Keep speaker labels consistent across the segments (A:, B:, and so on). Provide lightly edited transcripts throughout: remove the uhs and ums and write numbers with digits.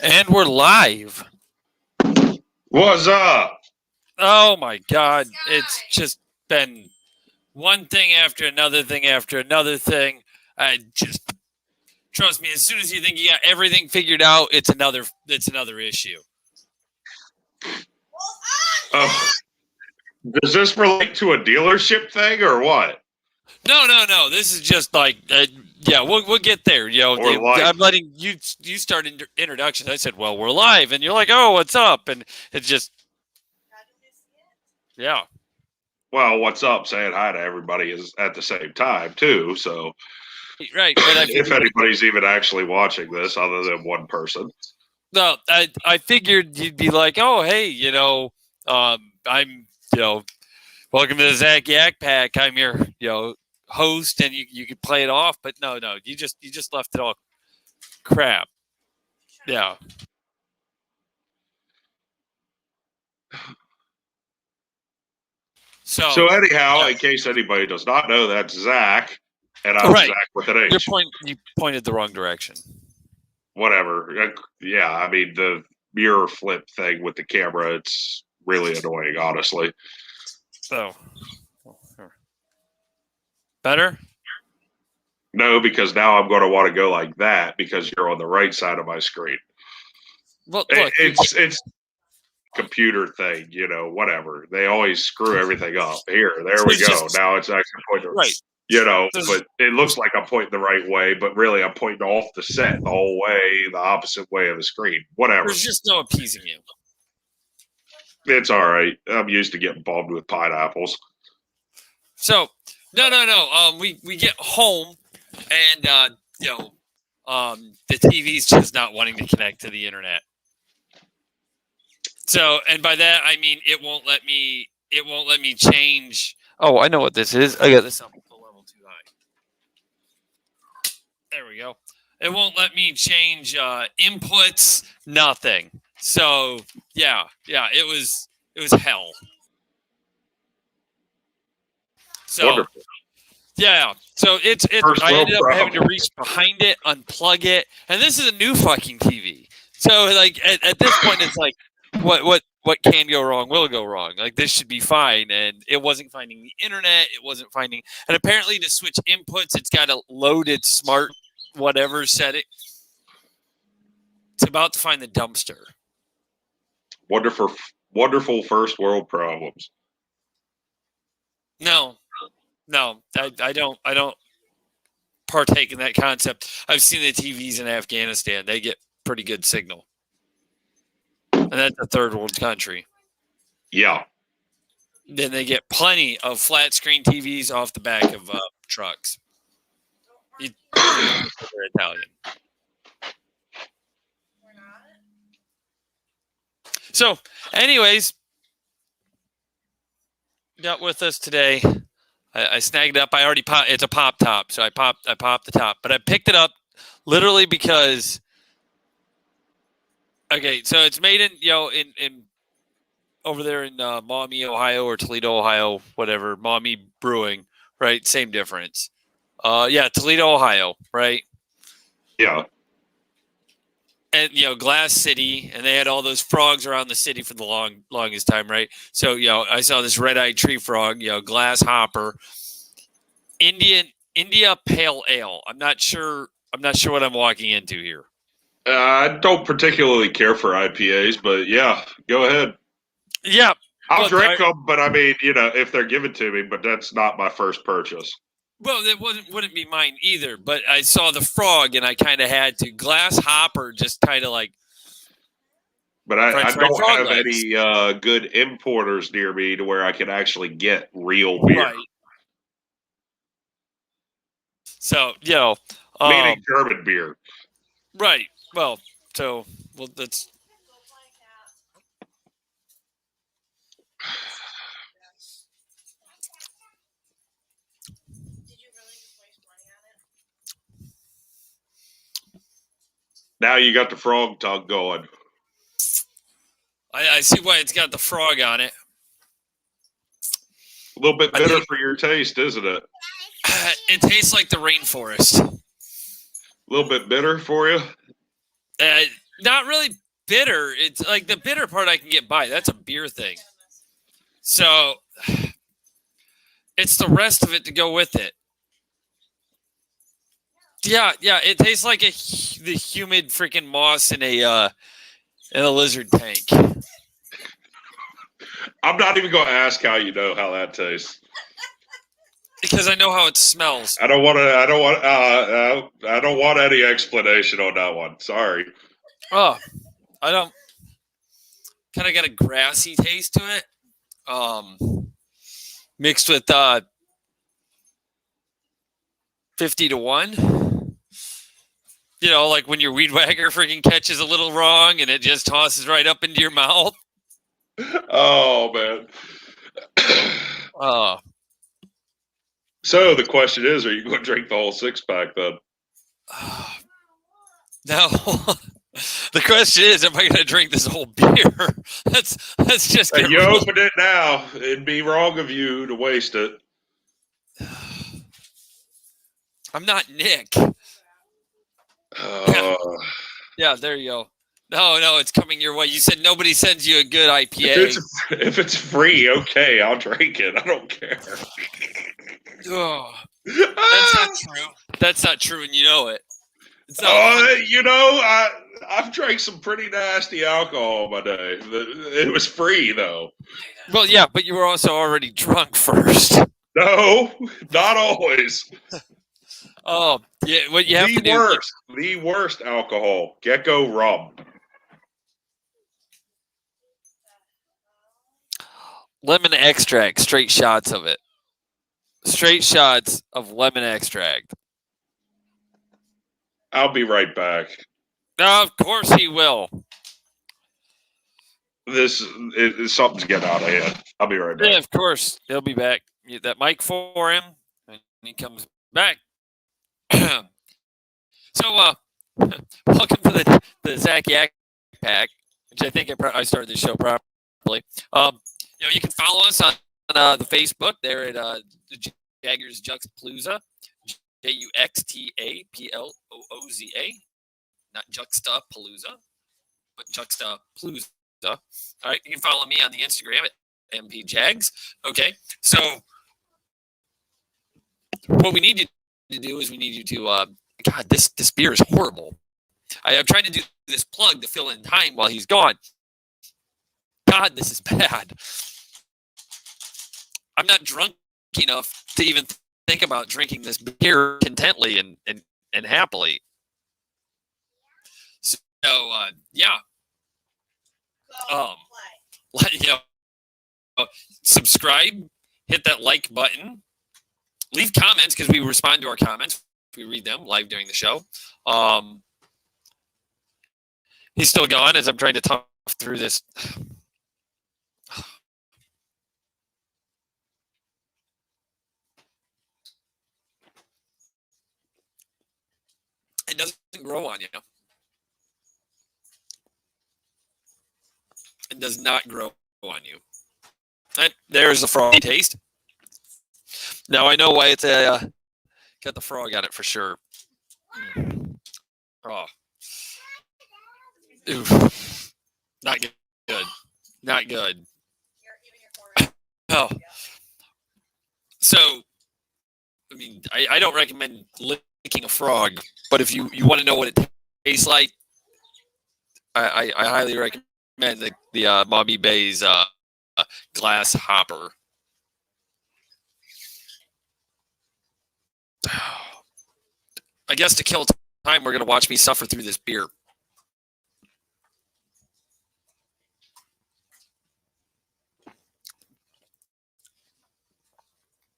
A: And we're live.
B: What's up?
A: Oh my God. It's just been one thing after another thing after another thing. I just trust me, as soon as you think you got everything figured out, it's another issue.
B: Does this relate to a dealership thing or what?
A: No. This is just like, yeah, we'll get there. You know, I'm letting you start introductions. I said, well, we're live, and you're like, oh, what's up? And it's just, yeah.
B: Well, what's up? Saying hi to everybody is at the same time too. So,
A: right. But
B: if anybody's even actually watching this, other than one person,
A: no, I figured you'd be like, oh, hey, I'm, welcome to the Zac Yak Pac. I'm your, host, and you could play it off, but no, you just left it all crap. Yeah.
B: So anyhow, in case anybody does not know, that's Zach, and I'm Zach with an H.
A: You pointed the wrong direction.
B: Whatever. Yeah, I mean the mirror flip thing with the camera, it's really annoying, honestly.
A: So, better?
B: No, because now I'm going to want to go like that because you're on the right side of my screen.
A: Well, look,
B: it's computer thing, whatever. They always screw everything up. There we go. Now it's actually pointing right. But it looks like I'm pointing the right way, but really I'm pointing off the set the whole way, the opposite way of the screen. Whatever.
A: There's just no appeasing you.
B: It's all right. I'm used to getting bombed with pineapples.
A: So no. We get home and the TV's just not wanting to connect to the internet. So, and by that I mean it won't let me change. Oh, I know what this is. I got this up to level too high. There we go. It won't let me change inputs, nothing. So, yeah, it was hell. So,
B: wonderful.
A: Yeah. So it's I ended up having to reach behind it, unplug it, and this is a new fucking TV. So like at this point, it's like, what can go wrong will go wrong. Like this should be fine, and it wasn't finding the internet. It wasn't finding, and apparently to switch inputs, it's got a loaded smart whatever setting. It's about to find the dumpster.
B: Wonderful first world problems.
A: No, I don't partake in that concept. I've seen the TVs in Afghanistan; they get pretty good signal, and that's a third world country.
B: Yeah.
A: Then they get plenty of flat screen TVs off the back of trucks. They're Italian. So, anyways, got with us today. I snagged it up. I already popped. It's a pop top, so I popped the top. But I picked it up literally because. Okay, so it's made in in over there in Maumee, Ohio, or Toledo, Ohio, whatever. Maumee Brewing, right? Same difference. Toledo, Ohio, right?
B: Yeah.
A: And Glass City, and they had all those frogs around the city for the longest time, right? So I saw this red-eyed tree frog, glass hopper, India Pale Ale. I'm not sure what I'm walking into here.
B: I don't particularly care for IPAs, but yeah, go ahead.
A: Yeah,
B: I'll drink them, but I mean, if they're given to me, but that's not my first purchase.
A: Well, it wouldn't be mine either, but I saw the frog and I kind of had to. Glass hopper just kind of like.
B: But I don't have any good importers near me to where I can actually get real beer.
A: Right. So,
B: meaning German beer.
A: Right. Well, that's.
B: Now you got the frog tongue going.
A: I see why it's got the frog on it.
B: A little bit bitter for your taste, isn't it?
A: It tastes like the rainforest.
B: A little bit bitter for you?
A: not really bitter. It's like the bitter part I can get by. That's a beer thing. So it's the rest of it to go with it. Yeah. It tastes like the humid freaking moss in a lizard tank.
B: I'm not even going to ask how you know how that tastes.
A: Because I know how it smells.
B: I don't want any explanation on that one. Sorry.
A: Oh, I don't. Kind of got a grassy taste to it. Mixed with 50-1. You know, like when your weed whacker freaking catches a little wrong and it just tosses right up into your mouth.
B: Oh man. So the question is, are you going to drink the whole 6-pack then?
A: No. The question is, am I going to drink this whole beer? Let's just.
B: You opened it now. It'd be wrong of you to waste it.
A: I'm not Nick. Yeah, there you go. No, it's coming your way. You said nobody sends you a good IPA.
B: If it's free, okay, I'll drink it. I don't care.
A: Oh, that's not true. That's not true, and you know it.
B: You know, I've drank some pretty nasty alcohol my day. It was free, though.
A: Well, yeah, but you were also already drunk first.
B: No, not always.
A: Oh, yeah. What you have to do?
B: The worst alcohol, Gecko rum.
A: Lemon extract, straight shots of it. Straight shots of lemon extract.
B: I'll be right back.
A: Of course he will.
B: Something's getting out of hand. I'll be right back.
A: Yeah, of course. He'll be back. Get that mic for him, and he comes back. So, welcome to the Zac Yak Pac, which I think I started the show properly. You can follow us on the Facebook there at the Jaggers Juxtaplooza, JUXTAPLOOZA, not Juxtaplooza, but Juxtaplooza. All right, you can follow me on the Instagram at MPJags. Okay, so what we need you to do is we need you to God, this beer is horrible. I'm trying to do this plug to fill in time while he's gone. God, this is bad. I'm not drunk enough to even think about drinking this beer contently and happily. So yeah. Subscribe, hit that like button, leave comments because we respond to our comments. We read them live during the show. He's still gone as I'm trying to talk through this. It doesn't grow on you. It does not grow on you. And there's the froggy taste. Now I know why it's got the frog on it for sure. Oh. Oof. Not good. Not good. Oh. So, I mean, I don't recommend licking a frog, but if you want to know what it tastes like, I highly recommend the Mommy Bay's glass hopper. I guess to kill time, we're going to watch me suffer through this beer.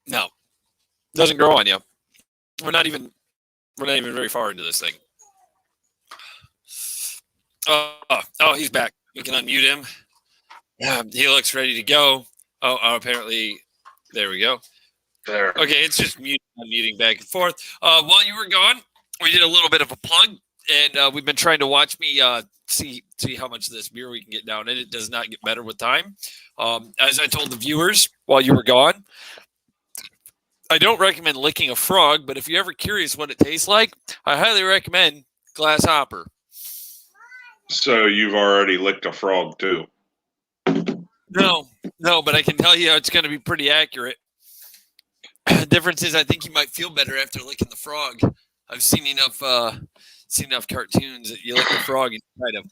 A: No, doesn't grow on you. We're not even very far into this thing. Oh, he's back. We can unmute him. Yeah, he looks ready to go. Oh, apparently, there we go.
B: There.
A: Okay, it's just muting back and forth. While you were gone, we did a little bit of a plug, and we've been trying to watch me see how much of this beer we can get down, and it does not get better with time. As I told the viewers while you were gone, I don't recommend licking a frog, but if you're ever curious what it tastes like, I highly recommend glass hopper.
B: So you've already licked a frog too?
A: No, but I can tell you it's going to be pretty accurate. The difference is I think you might feel better after licking the frog. I've seen enough cartoons that you lick the frog and kind of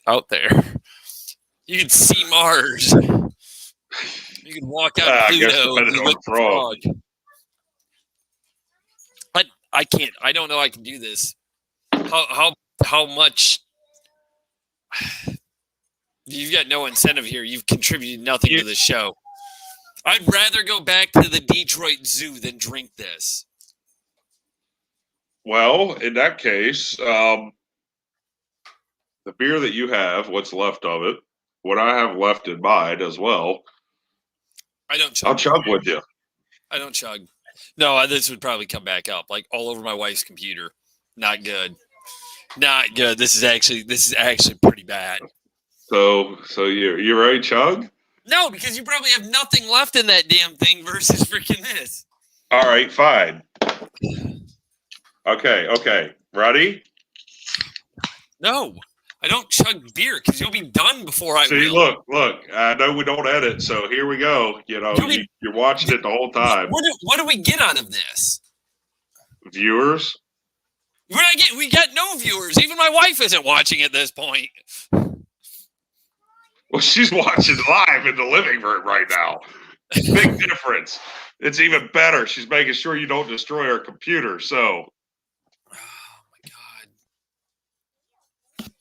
A: out there. You can see Mars. You can walk out of Pluto and you lick the frog. I can't. I don't know I can do this. How much? You've got no incentive here. You've contributed nothing to the show. I'd rather go back to the Detroit Zoo than drink this.
B: Well, in that case, the beer that you have, what's left of it, what I have left in mine as well.
A: I don't chug.
B: I'll chug with you.
A: I don't chug. No, this would probably come back up like all over my wife's computer. Not good. Not good. This is actually pretty bad.
B: So you ready, chug?
A: No, because you probably have nothing left in that damn thing versus freaking this.
B: All right, fine. Okay. Ready?
A: No, I don't chug beer because you'll be done before I.
B: See, look. I know we don't edit, so here we go. You know, you're watching it the whole time.
A: What do we get out of this?
B: Viewers.
A: We got no viewers. Even my wife isn't watching at this point.
B: Well, she's watching live in the living room right now. Big difference. It's even better. She's making sure you don't destroy her computer. So.
A: Oh my God.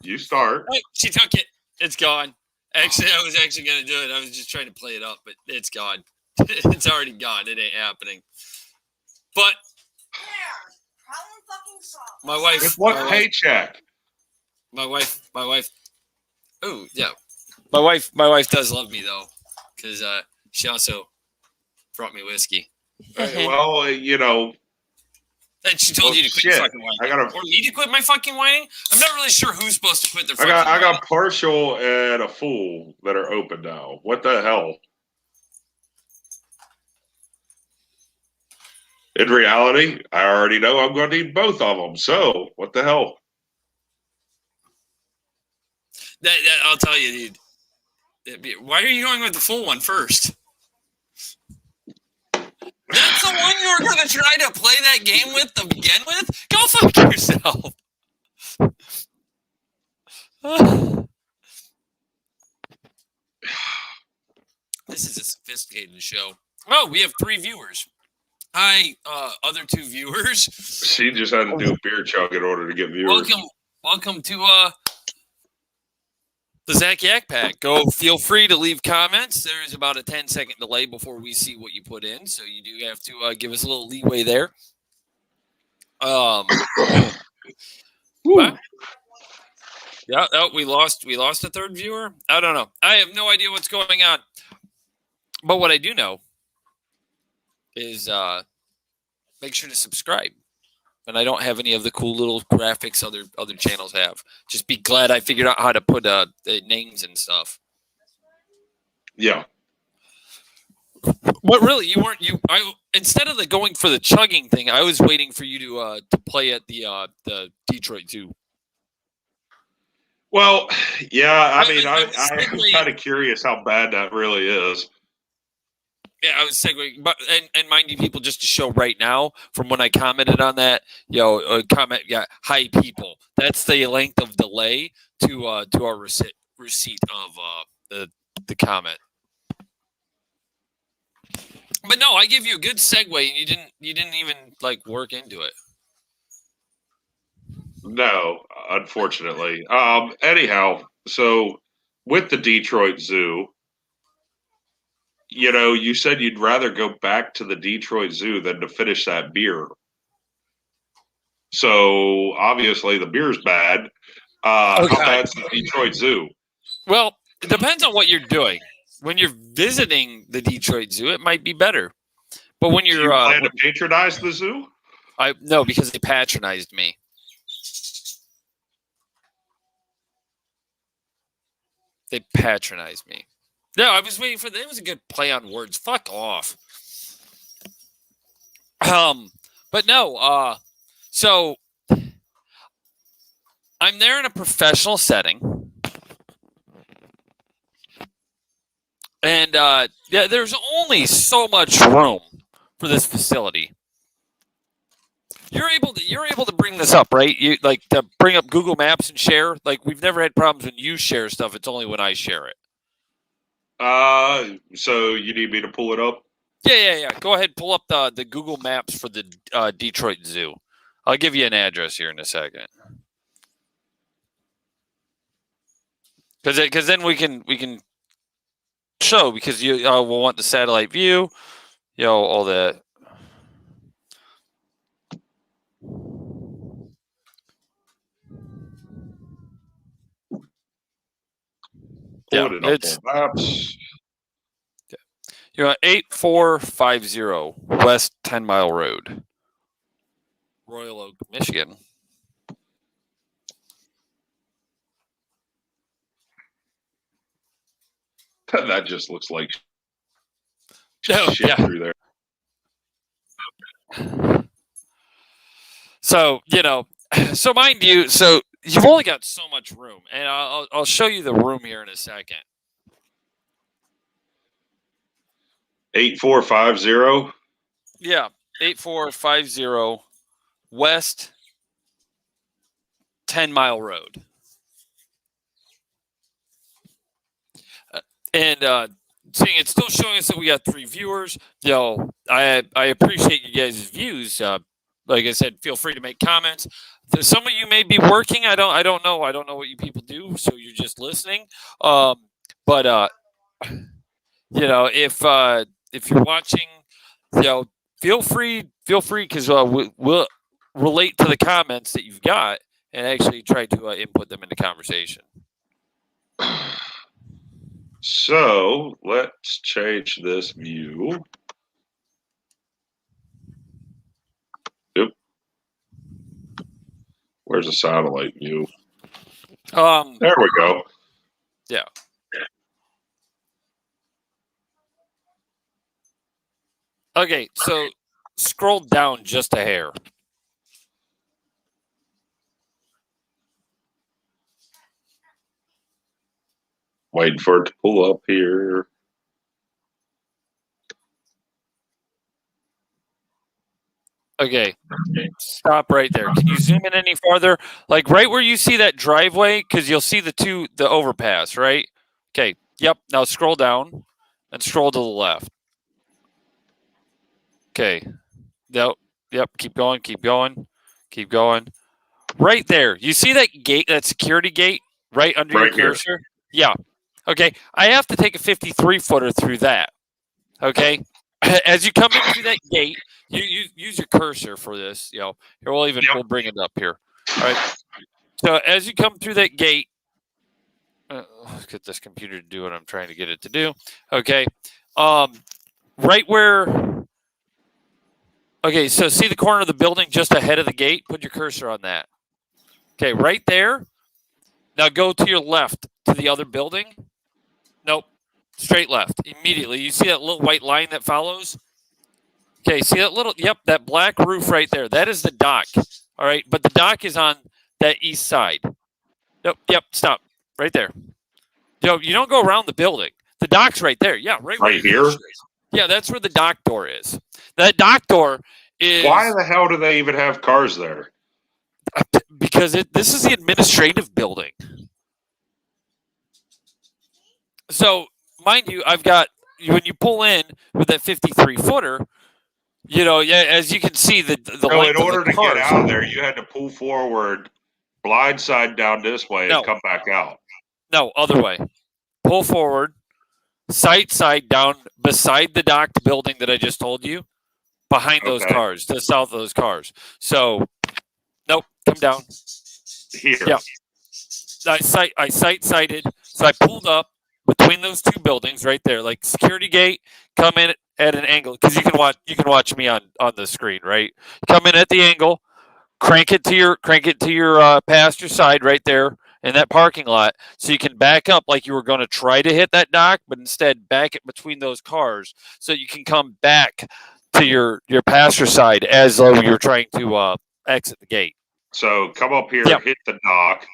B: You start.
A: Oh, she took it. It's gone. Actually, I was going to do it. I was just trying to play it up, but it's gone. It's already gone. It ain't happening. But my wife.
B: With what paycheck?
A: My wife. Oh yeah, my wife does love me though, because she also brought me whiskey.
B: Well, you know.
A: And she told you to quit your fucking whining. Or me to quit my fucking whining? I'm not really sure who's supposed to quit their fucking whining.
B: I got partial and a full that are open now. What the hell? In reality, I already know I'm going to need both of them. So, what the hell?
A: I'll tell you, dude. Why are you going with the full one first? That's the one you were going to try to play that game with to begin with? Go fuck yourself. This is a sophisticated show. Oh, we have 3 viewers. Hi, other 2 viewers.
B: She just had to do a beer chug in order to get viewers.
A: Welcome to the Zac Yak Pac. Feel free to leave comments. There is about a 10-second delay before we see what you put in, so you do have to give us a little leeway there. Yeah. Oh, we lost a 3rd viewer. I don't know. I have no idea what's going on. But what I do know is make sure to subscribe. And I don't have any of the cool little graphics other channels have. Just be glad I figured out how to put the names and stuff.
B: Yeah.
A: But really, instead of going for the chugging thing, I was waiting for you to play at the Detroit Zoo.
B: Well, yeah. I mean, I'm kind of curious how bad that really is.
A: Yeah, I was segueing, but and mind you, people, just to show right now from when I commented on that, hi people. That's the length of delay to our receipt of the comment. But no, I gave you a good segue, and you didn't even work into it.
B: No, unfortunately. Anyhow, so with the Detroit Zoo. You know, you said you'd rather go back to the Detroit Zoo than to finish that beer. So obviously the beer's bad. How bad's the Detroit Zoo? Well,
A: it depends on what you're doing. When you're visiting the Detroit Zoo, it might be better. But when you're
B: plan to patronize the zoo?
A: No, because they patronized me. They patronized me. No, I was waiting for that. It was a good play on words. Fuck off. But no, so I'm there in a professional setting. And yeah, there's only so much room for this facility. You're able to bring this up, right? You like to bring up Google Maps and share. Like we've never had problems when you share stuff. It's only when I share it.
B: So you need me to pull it up?
A: Yeah. Go ahead, pull up the Google Maps for the Detroit Zoo. I'll give you an address here in a second. Because then we can show, because you will want the satellite view, all that.
B: Yeah, it's maps.
A: 8450 West 10 Mile Road, Royal Oak, Michigan.
B: That just looks like shit through there.
A: So so mind you, so you've only got so much room, and I'll show you the room here in a second.
B: 8450.
A: Yeah, 8450 West 10 Mile Road. And seeing it's still showing us that we got 3 viewers. I appreciate you guys' views. Like I said, feel free to make comments. Some of you may be working. I don't know. I don't know what you people do, so you're just listening. But if you're watching, feel free because we'll relate to the comments that you've got and actually try to input them into conversation.
B: So let's change this view. Yep. Where's the satellite view? There we go.
A: Yeah. Okay, so scroll down just a hair.
B: Waiting for it to pull up here.
A: Okay, stop right there. Can you zoom in any farther? Like right where you see that driveway, because you'll see the overpass, right? Okay, yep. Now scroll down and scroll to the left. Okay, yep. Keep going. Right there. You see that gate, that security gate, right under your cursor? Yeah. Okay, I have to take a 53-footer through that. Okay, as you come in through that gate, you use your cursor for this. Here we'll bring it up here. All right. So as you come through that gate, let's get this computer to do what I'm trying to get it to do. Okay. Right where. Okay, so see the corner of the building just ahead of the gate? Put your cursor on that. Okay, right there. Now go to your left to the other building. Nope. Straight left. Immediately. You see that little white line that follows? Okay, see that that black roof right there. That is the dock. All right, but the dock is on that east side. Nope, stop. Right there. You don't go around the building. The dock's right there. Yeah,
B: right here?
A: Yeah, that's where the dock door is. That dock door is...
B: Why the hell do they even have cars there?
A: Because this is the administrative building. So, mind you, I've got... When you pull in with that 53-footer, as you can see, the
B: in order to get out of there, you had to pull forward, blind side down this way, and come back out.
A: No, other way. Pull forward, side down beside the docked building that I just told you, behind those cars, to the south of those cars. So, nope, come down.
B: Here.
A: Yeah. I sighted, so I pulled up between those 2 buildings right there, like security gate, come in at an angle, because you can watch me on the screen, right? Come in at the angle, crank it to your passenger side right there in that parking lot, so you can back up like you were going to try to hit that dock, but instead back it between those cars so you can come back to your passenger side as though you're trying to exit the gate.
B: So come up here, hit the dock.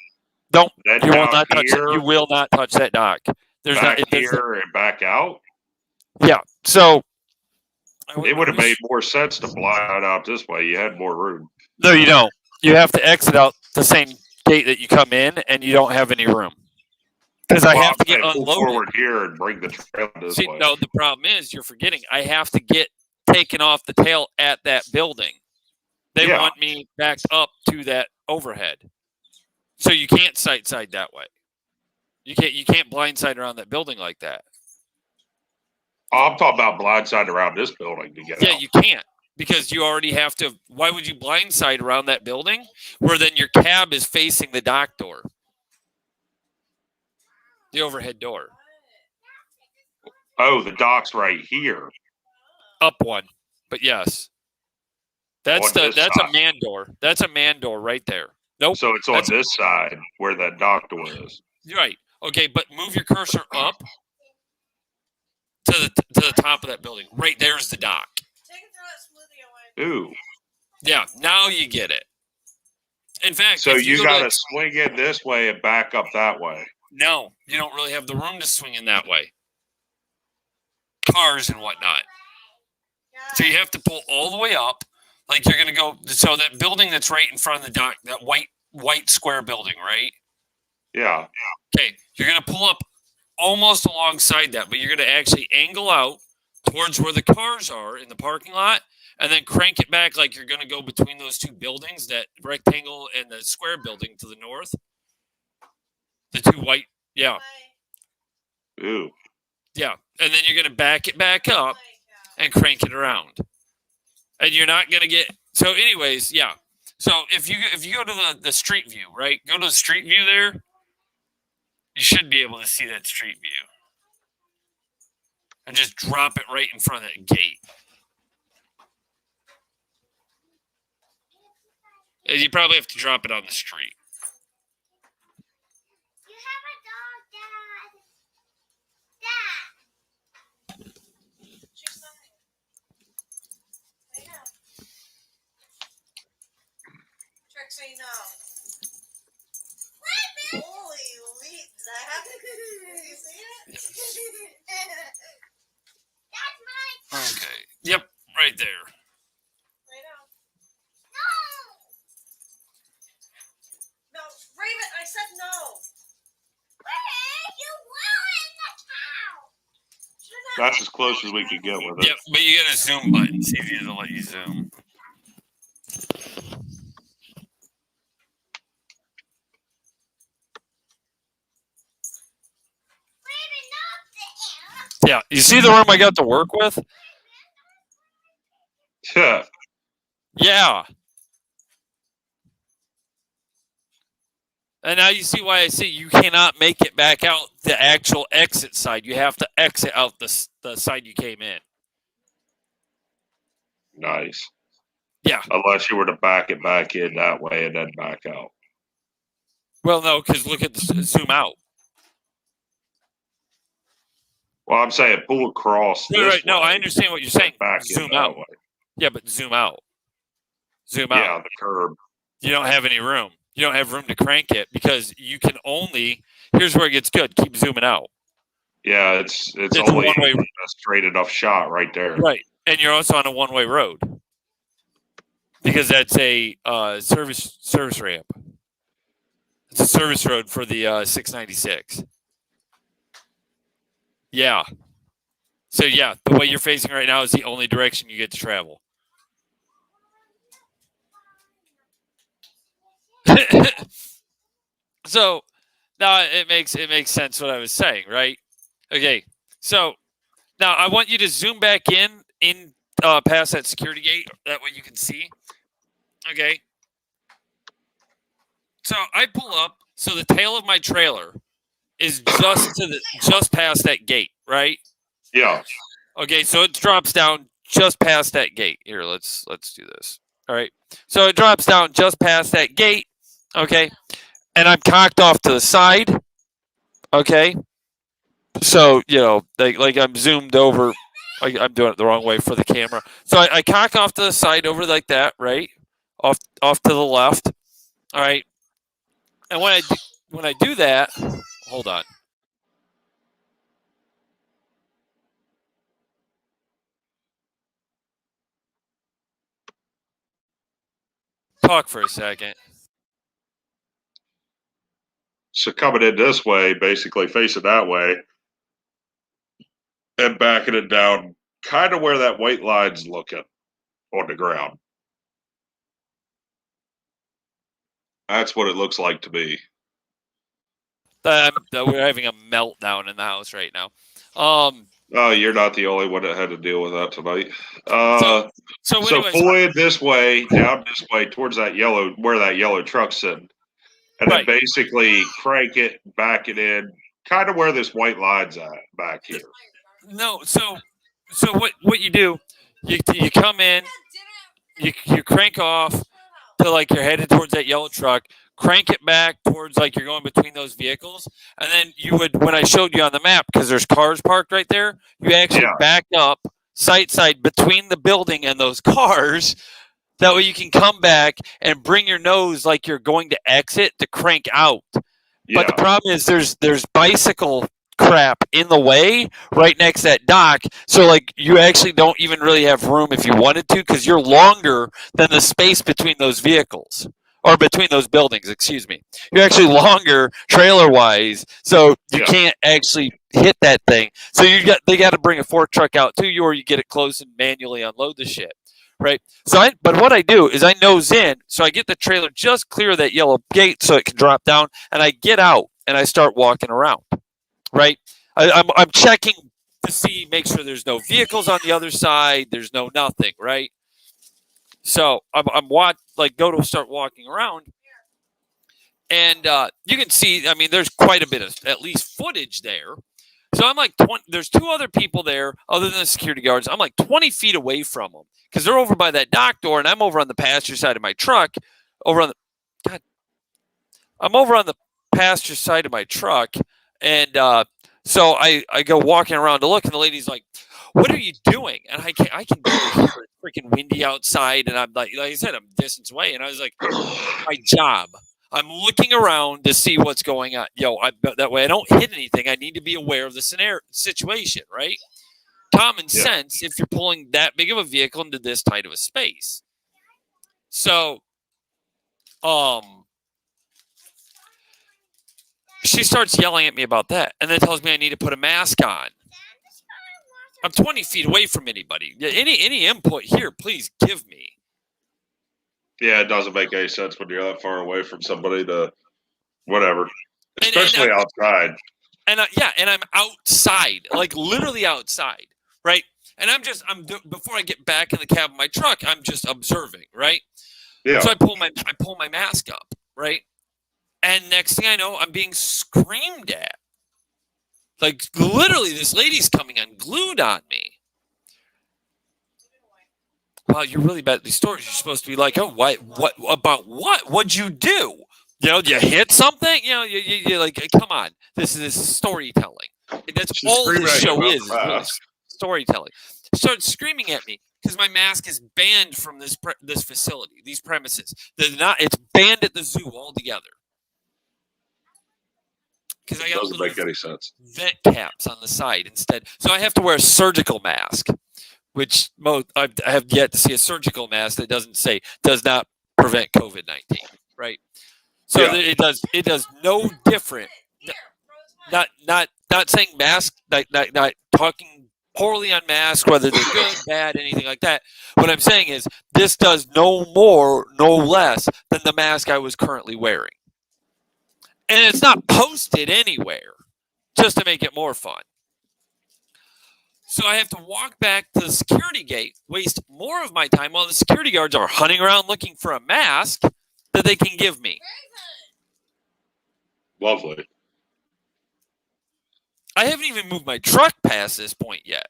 A: Don't. You will not touch it. You will not touch that dock. There's
B: back here and back out.
A: Yeah. So
B: it would have made more sense to blind out this way. You had more room.
A: No, you don't. You have to exit out the same gate that you come in, and you don't have any room. Because I have to get unloaded.
B: Forward here and bring the trailer this way.
A: No, the problem is you're forgetting. I have to get taken off the tail at that building. They want me backed up to that overhead. So you can't sight side that way. You can't blindside around that building like that.
B: Oh, I'm talking about blindside around this building to get out.
A: Yeah, you can't. Because you already have to. Why would you blindside around that building where then your cab is facing the dock door? The overhead door.
B: Oh, the dock's right here.
A: Up one. But yes. That's a man door. That's a man door right there. Nope.
B: So it's on this side where that dock door is.
A: Right. Okay, but move your cursor up to the top of that building. Right there's the dock.
B: Ooh.
A: Yeah, now you get it. In fact,
B: so you got to swing in this way and back up that way.
A: No, you don't really have the room to swing in that way. Cars and whatnot. So you have to pull all the way up. Like you're going to go. So that building that's right in front of the dock, that white square building, right?
B: Yeah.
A: Okay, you're going to pull up almost alongside that, but you're going to actually angle out towards where the cars are in the parking lot. And then crank it back like you're going to go between those two buildings, that rectangle and the square building to the north. The two white, yeah.
B: Ooh.
A: Yeah, and then you're going to back it back up and crank it around. And you're not going to get, so anyways, yeah. So if you go to the street view, right? Go to the street view there. You should be able to see that street view. And just drop it right in front of that gate. You probably have to drop it on the street.
C: You have a dog, Dad. She's fine. I know. Trixie, no. Holy leap, Zach. Did you see it? That's mine.
A: Okay. Yep, right there.
C: Raven, I said no. You will in the cow.
B: That's as close as we could get with it.
A: Yep, but you got a zoom button. It's easier to let you zoom. Yeah, you see the room I got to work with?
B: Yeah.
A: Yeah. And now you see why I say you cannot make it back out the actual exit side. You have to exit out the side you came in.
B: Nice.
A: Yeah.
B: Unless you were to back it back in that way and then back out.
A: Well, no, because look at the zoom out.
B: Well, I'm saying pull across.
A: Right. No, I understand what you're saying.
B: Back
A: zoom out.
B: Way.
A: Yeah, but zoom out. Zoom out.
B: Yeah, the curb.
A: You don't have any room. You don't have room to crank it because you can only. Here's where it gets good. Keep zooming out.
B: Yeah, it's only a straight enough shot right there.
A: Right, and you're also on a one-way road because that's a service ramp. It's a service road for the 696. Yeah. So yeah, the way you're facing right now is the only direction you get to travel. So now it makes sense what I was saying, right? Okay, so now I want you to zoom back in past that security gate. That way you can see. Okay. So I pull up. So the tail of my trailer is just past that gate, right?
B: Yeah.
A: Okay, so it drops down just past that gate. Here, let's do this. All right. So it drops down just past that gate. Okay. And I'm cocked off to the side. Okay. So, like I'm zoomed over. I'm doing it the wrong way for the camera. So I cock off to the side over like that, right? Off to the left. All right. And when I do that, hold on. Talk for a second.
B: So coming in this way, basically facing that way, and backing it down, kind of where that white line's looking on the ground. That's what it looks like to me.
A: We're having a meltdown in the house right now.
B: Oh, you're not the only one that had to deal with that tonight. So pulling this way, down this way, towards that yellow, where that yellow truck's sitting, and then basically crank it, back it in, kind of where this white line's at back here.
A: No, so what you do, you come in, you crank off to like you're headed towards that yellow truck, crank it back towards like you're going between those vehicles, and then you would, when I showed you on the map, because there's cars parked right there, you actually back up side between the building and those cars. That way you can come back and bring your nose like you're going to exit to crank out. But the problem is there's bicycle crap in the way right next to that dock. So like you actually don't even really have room if you wanted to, because you're longer than the space between those vehicles. Or between those buildings, excuse me. You're actually longer trailer-wise, so you can't actually hit that thing. So they got to bring a fork truck out to you, or you get it close and manually unload the shit, right? But what I do is I nose in, so I get the trailer just clear of that yellow gate so it can drop down, and I get out and I start walking around, right? I'm checking to make sure there's no vehicles on the other side. There's no nothing, right? So go to start walking around, and you can see, I mean, there's quite a bit of at least footage there. So I'm like 20, there's two other people there other than the security guards. I'm like 20 feet away from them because they're over by that dock door, and I'm over on the passenger side of my truck. I'm over on the passenger side of my truck, and so I go walking around to look, and the lady's like, "What are you doing?" And I can barely hear it. It's freaking windy outside, and I'm like I said, I'm distance away, and I was like, "My job. I'm looking around to see what's going on. That way I don't hit anything. I need to be aware of the situation, right? Common sense if you're pulling that big of a vehicle into this tight of a space." So, she starts yelling at me about that, and then tells me I need to put a mask on. I'm 20 feet away from anybody. Any input here, please give me.
B: Yeah, it doesn't make any sense when you're that far away from somebody to whatever, especially outside.
A: And I'm outside, like literally outside, right? And before I get back in the cab of my truck, I'm just observing, right?
B: Yeah.
A: So I pull my mask up, right? And next thing I know, I'm being screamed at. Like literally, this lady's coming unglued on me. Wow, you're really bad at these stories. You're supposed to be like, oh, what about what? What'd you do? You hit something? You like, come on. This is storytelling. That's all this show is really storytelling. Started screaming at me because my mask is banned from this facility, these premises. It's banned at the zoo altogether. Because I got
B: doesn't make any sense.
A: Vent caps on the side instead, so I have to wear a surgical mask. Which I have yet to see a surgical mask that does not prevent COVID-19, right? So it does no different. Not saying mask, not talking poorly on masks, whether they're good, bad, anything like that. What I'm saying is this does no more, no less than the mask I was currently wearing, and it's not posted anywhere, just to make it more fun. So I have to walk back to the security gate, waste more of my time while the security guards are hunting around looking for a mask that they can give me.
B: Lovely.
A: I haven't even moved my truck past this point yet.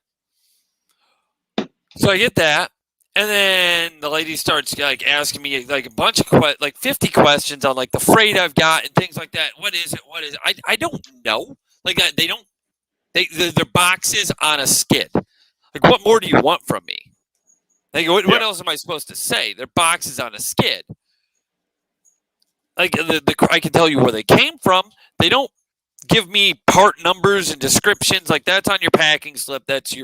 A: So I get that, and then the lady starts like asking me like a bunch of 50 questions on like the freight I've got and things like that. What is it? I don't know. Like they don't. Their boxes on a skid. Like, what more do you want from me? Like, what else am I supposed to say? Their boxes on a skid. like I can tell you where they came from. They don't give me part numbers and descriptions. Like, that's on your packing slip. That's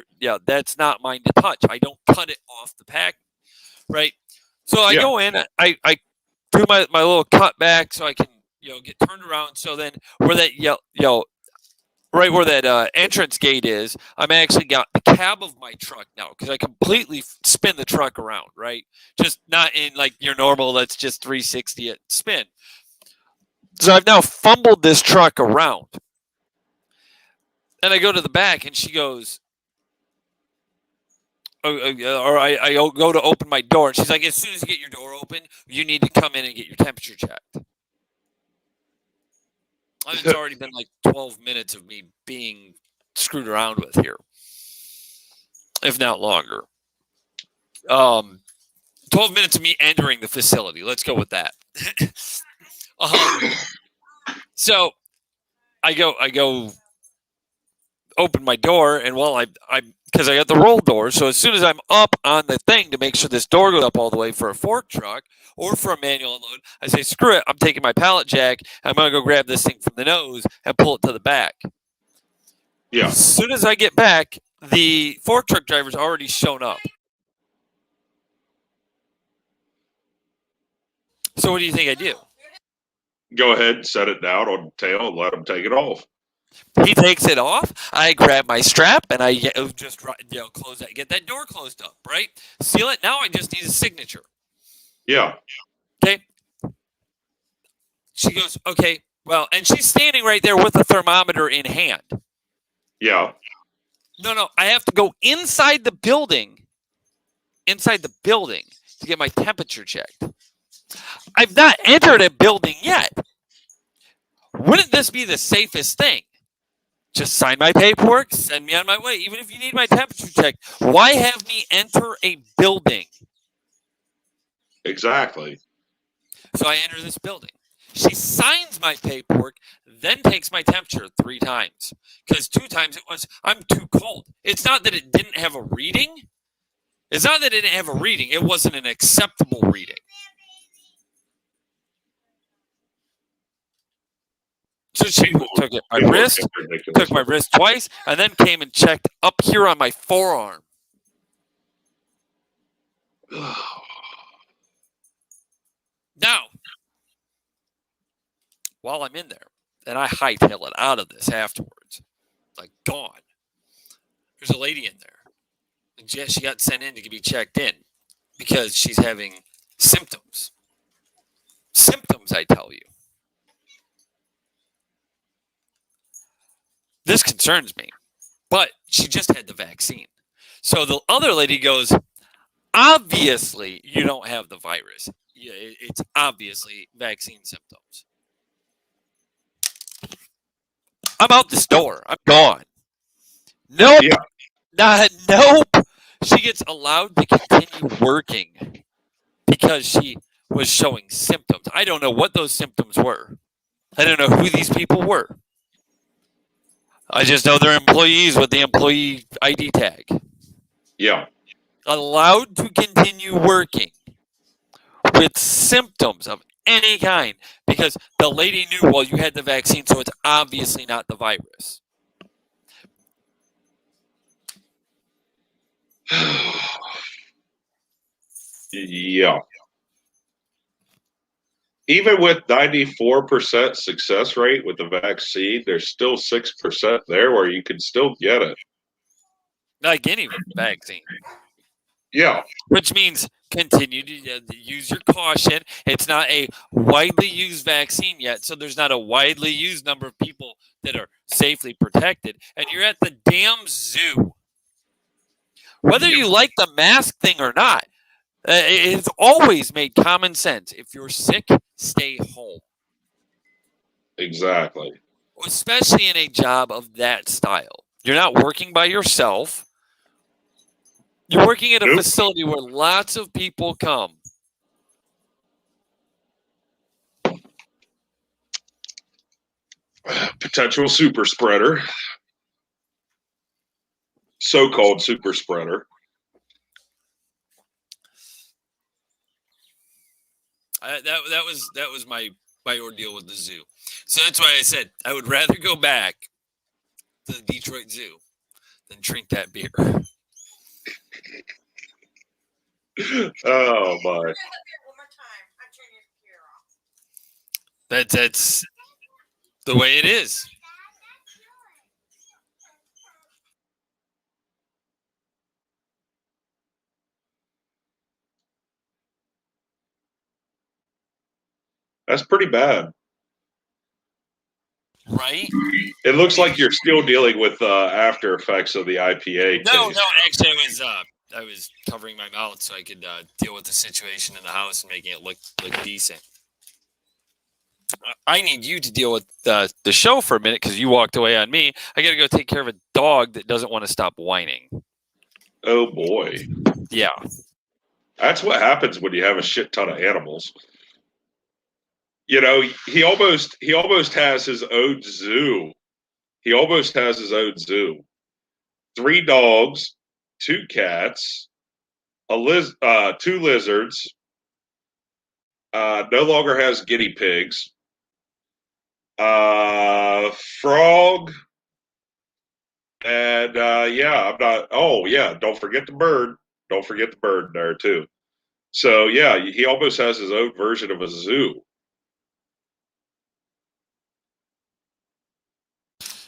A: that's not mine to touch. I don't cut it off the pack, right? So I go in, I do my little cut back so I can get turned around. So then where that right where that entrance gate is, I'm actually got the cab of my truck now because I completely spin the truck around, right? Just not in like your normal, let's just 360 it spin. So I've now fumbled this truck around. And I go to the back and she goes, or I go to open my door. And she's like, as soon as you get your door open, you need to come in and get your temperature checked. It's already been like 12 minutes of me being screwed around with here, if not longer. 12 minutes of me entering the facility. Let's go with that. So I go open my door, and while I'm because I got the roll door, so as soon as I'm up on the thing to make sure this door goes up all the way for a fork truck or for a manual unload, I say, screw it, I'm taking my pallet jack, and I'm going to go grab this thing from the nose and pull it to the back.
B: Yeah.
A: As soon as I get back, the fork truck driver's already shown up. So what do you think I do?
B: Go ahead, set it down on the tail, and let him take it off.
A: He takes it off. I grab my strap and I just close that, get that door closed up, right? Seal it. Now I just need a signature.
B: Yeah.
A: Okay. She goes, okay, well, and she's standing right there with a thermometer in hand.
B: Yeah.
A: No, I have to go inside the building to get my temperature checked. I've not entered a building yet. Wouldn't this be the safest thing? Just sign my paperwork, send me on my way. Even if you need my temperature checked, why have me enter a building?
B: Exactly.
A: So I enter this building. She signs my paperwork, then takes my temperature 3 times. Because 2 times it was, I'm too cold. It's not that it didn't have a reading. It's not that it didn't have a reading. It wasn't an acceptable reading. So she took my wrist twice, and then came and checked up here on my forearm. Now, while I'm in there, and I hightail it out of this afterwards, like gone. There's a lady in there. And she got sent in to be checked in because she's having symptoms. Symptoms, I tell you. This concerns me, but she just had the vaccine. So the other lady goes, obviously you don't have the virus. Yeah, it's obviously vaccine symptoms. I'm out this door. I'm gone. Nope. Yeah. Nope. She gets allowed to continue working because she was showing symptoms. I don't know what those symptoms were. I don't know who these people were. I just know they're employees with the employee ID tag.
B: Yeah.
A: Allowed to continue working with symptoms of any kind because the lady knew, well, you had the vaccine, so it's obviously not the virus.
B: Yeah. Even with 94% success rate with the vaccine, there's still 6% there where you can still get it.
A: Like any vaccine.
B: Yeah.
A: Which means continue to use your caution. It's not a widely used vaccine yet, so there's not a widely used number of people that are safely protected. And you're at the damn zoo. Whether you like the mask thing or not, it's always made common sense. If you're sick, stay home.
B: Exactly.
A: Especially in a job of that style. You're not working by yourself. You're working at a facility where lots of people come.
B: Potential super spreader. So-called super spreader.
A: That was my my ordeal with the zoo. So that's why I said I would rather go back to the Detroit Zoo than drink that beer.
B: Oh my!
A: That's the way it is.
B: That's pretty bad.
A: Right?
B: It looks like you're still dealing with after effects of the IPA.
A: No, actually, I was covering my mouth so I could deal with the situation in the house and making it look decent. I need you to deal with the show for a minute because you walked away on me. I got to go take care of a dog that doesn't want to stop whining.
B: Oh boy!
A: Yeah,
B: that's what happens when you have a shit ton of animals. You know, he almost has his own zoo. He almost has his own zoo. 3 dogs, 2 cats, 2 lizards. No longer has guinea pigs. Frog. And yeah, I'm not. Oh yeah, don't forget the bird. Don't forget the bird there too. So yeah, he almost has his own version of a zoo.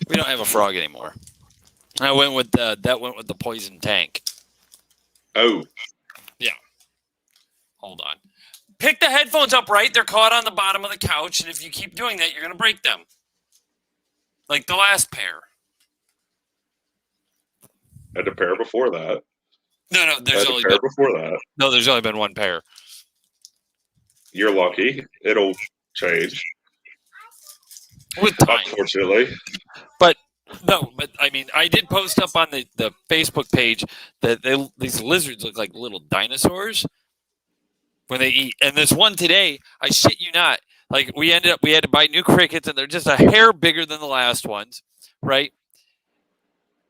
A: We don't have a frog anymore. I went with the poison tank.
B: Oh.
A: Yeah. Hold on. Pick the headphones up right. They're caught on the bottom of the couch, and if you keep doing that, you're going to break them. Like the last pair.
B: And the pair before that.
A: No, there's only
B: been before that.
A: No, there's only been one pair.
B: You're lucky. It'll change.
A: With time.
B: Unfortunately.
A: But I mean, I did post up on the Facebook page that these lizards look like little dinosaurs when they eat. And this one today, I shit you not, like we had to buy new crickets, and they're just a hair bigger than the last ones, right?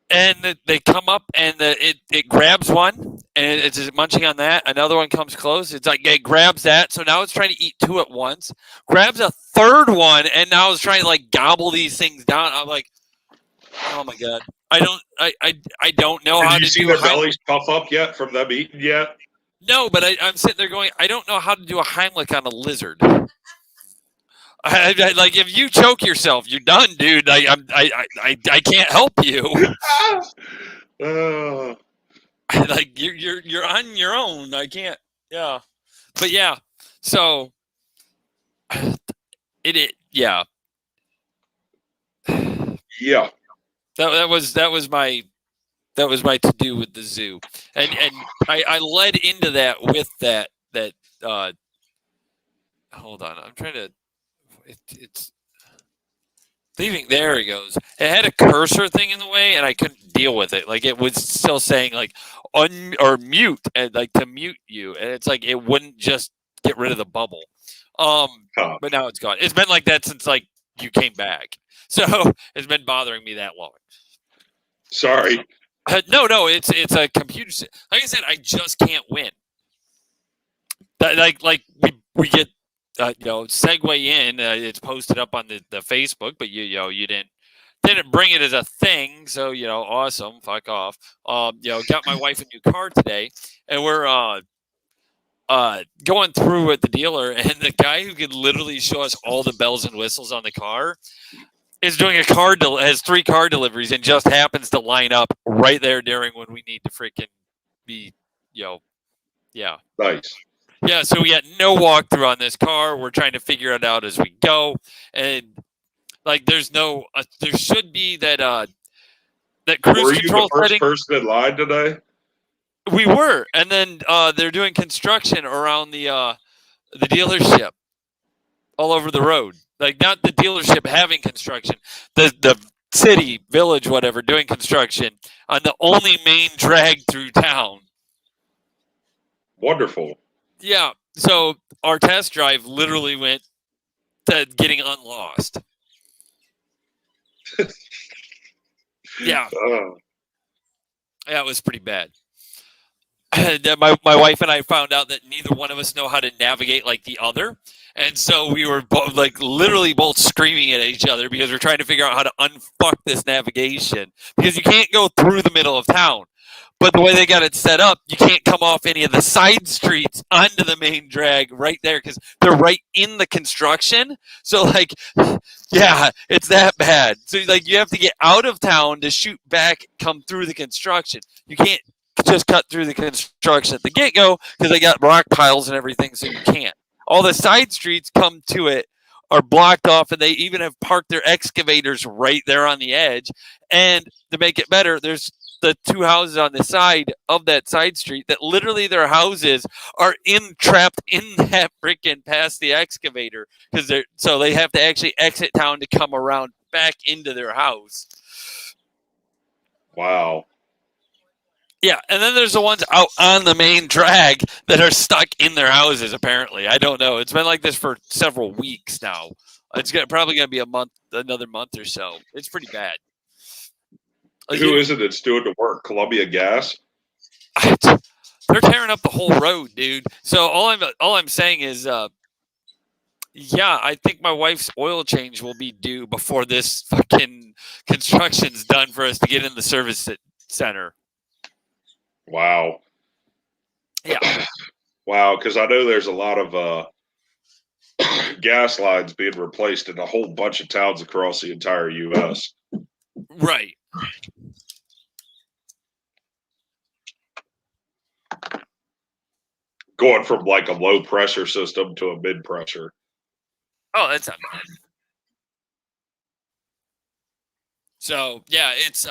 A: And they come up, and it grabs one, and it's just munching on that. Another one comes close. It's like it grabs that, so now it's trying to eat 2 at once. Grabs a third one, and now it's trying to like gobble these things down. I'm like, oh my god! I don't know how to do. Have you
B: seen their bellies puff up yet from them eating yet?
A: No, but I'm sitting there going, I don't know how to do a Heimlich on a lizard. Like if you choke yourself, you're done, dude. I can't help you. Like you're on your own. I can't. Yeah, but yeah. So yeah.
B: Yeah.
A: That was my to do with the zoo, and I led into that with that. Hold on, I'm trying to. It's leaving. There he goes. It had a cursor thing in the way, and I couldn't deal with it. Like it was still saying like or mute, and like to mute you, and it's like it wouldn't just get rid of the bubble. But now it's gone. It's been like that since like you came back, so it's been bothering me that long.
B: Sorry.
A: No, it's a computer. Like I said, I just can't win. Like we get. Segue in. It's posted up on the Facebook, but you didn't bring it as a thing. So awesome. Fuck off. Got my wife a new car today, and we're going through at the dealer, and the guy who could literally show us all the bells and whistles on the car is doing has 3 car deliveries, and just happens to line up right there during when we need to freaking be, yeah.
B: Nice.
A: Yeah, so we had no walkthrough on this car. We're trying to figure it out as we go, and like, there's no, there should be that cruise control setting.
B: Were you the first person in line today?
A: We were, and then they're doing construction around the dealership, all over the road. Like, not the dealership having construction, the city, village, whatever, doing construction on the only main drag through town.
B: Wonderful.
A: Yeah, so our test drive literally went to getting unlost. Yeah. Yeah, it was pretty bad. my wife and I found out that neither one of us know how to navigate like the other. And so we were literally both screaming at each other because we're trying to figure out how to unfuck this navigation, because you can't go through the middle of town. But the way they got it set up, you can't come off any of the side streets onto the main drag right there because they're right in the construction. So, like, yeah, it's that bad. So, like, you have to get out of town to shoot back, come through the construction. You can't just cut through the construction at the get-go because they got rock piles and everything, so you can't. All the side streets come to it are blocked off, and they even have parked their excavators right there on the edge. And to make it better, there's the two houses on the side of that side street that literally their houses are trapped in that freaking past the excavator, because they have to actually exit town to come around back into their house.
B: Wow.
A: Yeah, and then there's the ones out on the main drag that are stuck in their houses, apparently. I don't know. It's been like this for several weeks now. It's probably going to be another month or so. It's pretty bad.
B: Who is it that's doing the work? Columbia Gas?
A: They're tearing up the whole road, dude. So all I'm saying is, yeah, I think my wife's oil change will be due before this fucking construction's done for us to get in the service center.
B: Wow.
A: Yeah.
B: Wow, because I know there's a lot of gas lines being replaced in a whole bunch of towns across the entire U.S.
A: Right.
B: Going from like a low pressure system to a mid pressure.
A: Oh, that's not bad. So yeah, it's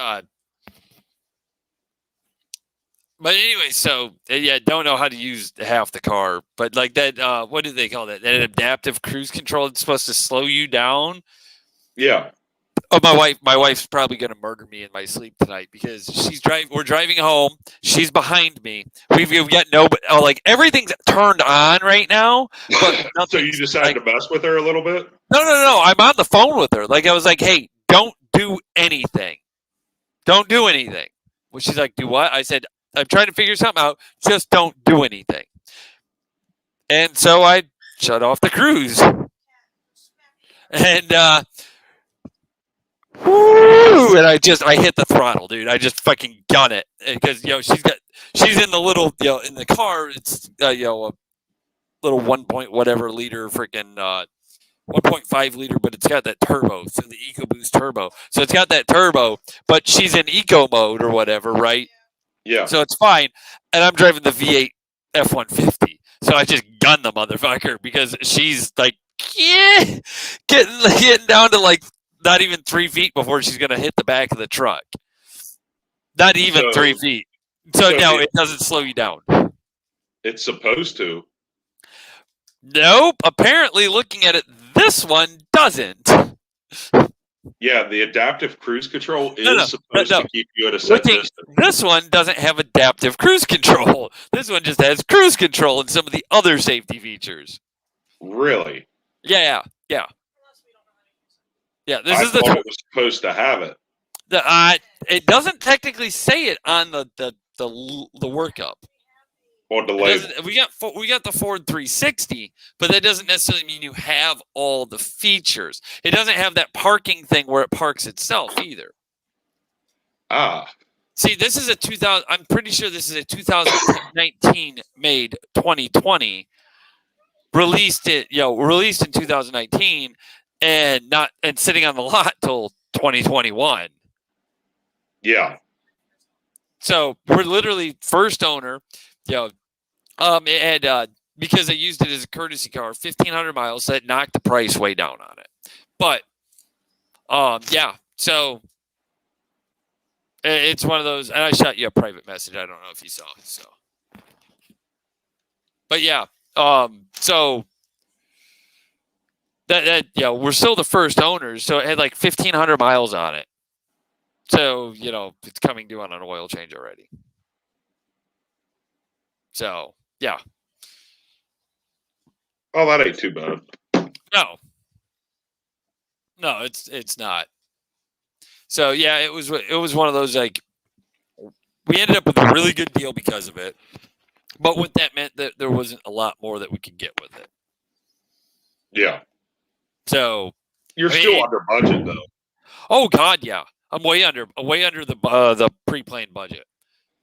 A: but anyway, so yeah, don't know how to use half the car, but like that, what do they call that? That adaptive cruise control that's supposed to slow you down.
B: Yeah.
A: Oh, my wife's probably gonna murder me in my sleep tonight because we're driving home. She's behind me. We've got like everything's turned on right now. But
B: so you decided to mess with her a little bit?
A: No. I'm on the phone with her. Like I was like, hey, don't do anything. Don't do anything. Well, she's like, do what? I said, I'm trying to figure something out. Just don't do anything. And so I shut off the cruise. And and I hit the throttle, dude. I just fucking gun it because she's in the little in the car. It's a little 1 point whatever liter freaking 1.5 liter, but it's got that turbo, so the EcoBoost turbo. So it's got that turbo, but she's in eco mode or whatever, right?
B: Yeah.
A: So it's fine, and I'm driving the V8 F-150, so I just gun the motherfucker because she's like, getting down to like not even 3 feet before she's gonna hit the back of the truck. Not even 3 feet. So no, it doesn't slow you down.
B: It's supposed to.
A: Nope. Apparently, looking at it, this one doesn't.
B: Yeah, the adaptive cruise control is supposed to keep you at a set distance.
A: This one doesn't have adaptive cruise control. This one just has cruise control and some of the other safety features.
B: Really?
A: Yeah. Yeah, this is
B: thought it was supposed to have it.
A: It doesn't technically say it on the workup.
B: On the label.
A: We got the Ford 360, but that doesn't necessarily mean you have all the features. It doesn't have that parking thing where it parks itself either. See, this is I'm pretty sure this is a 2019 made 2020. Released in 2019 and sitting on the lot till 2021.
B: Yeah.
A: So we're literally first owner. It had because they used it as a courtesy car, 1,500 miles. So that knocked the price way down on it. But yeah, so it's one of those. And I shot you a private message. I don't know if you saw it. So, but yeah, so that we're still the first owners. So it had like 1,500 miles on it. So it's coming due on an oil change already. So, yeah.
B: Oh, that ain't too bad.
A: No, it's not. So, yeah, it was one of those, like, we ended up with a really good deal because of it. But what that meant that there wasn't a lot more that we could get with it.
B: Yeah.
A: So
B: you're still under budget though.
A: Oh God, yeah. I'm way under the pre-planned budget.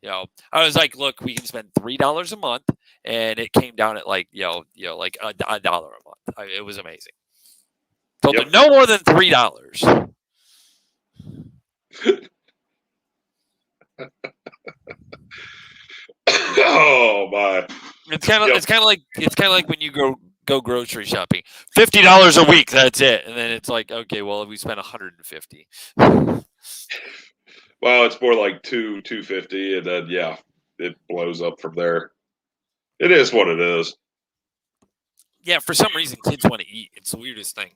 A: I was like, look, we can spend $3 a month, and it came down at like like $1 a month. It was amazing. Told them no more than $3.
B: Oh my!
A: It's kind of like when you go grocery shopping. $50 a week, that's it, and then it's like, okay, well, we spent $150.
B: Well, it's more like $250, and then it blows up from there. It is what it is.
A: Yeah, for some reason, kids want to eat. It's the weirdest thing.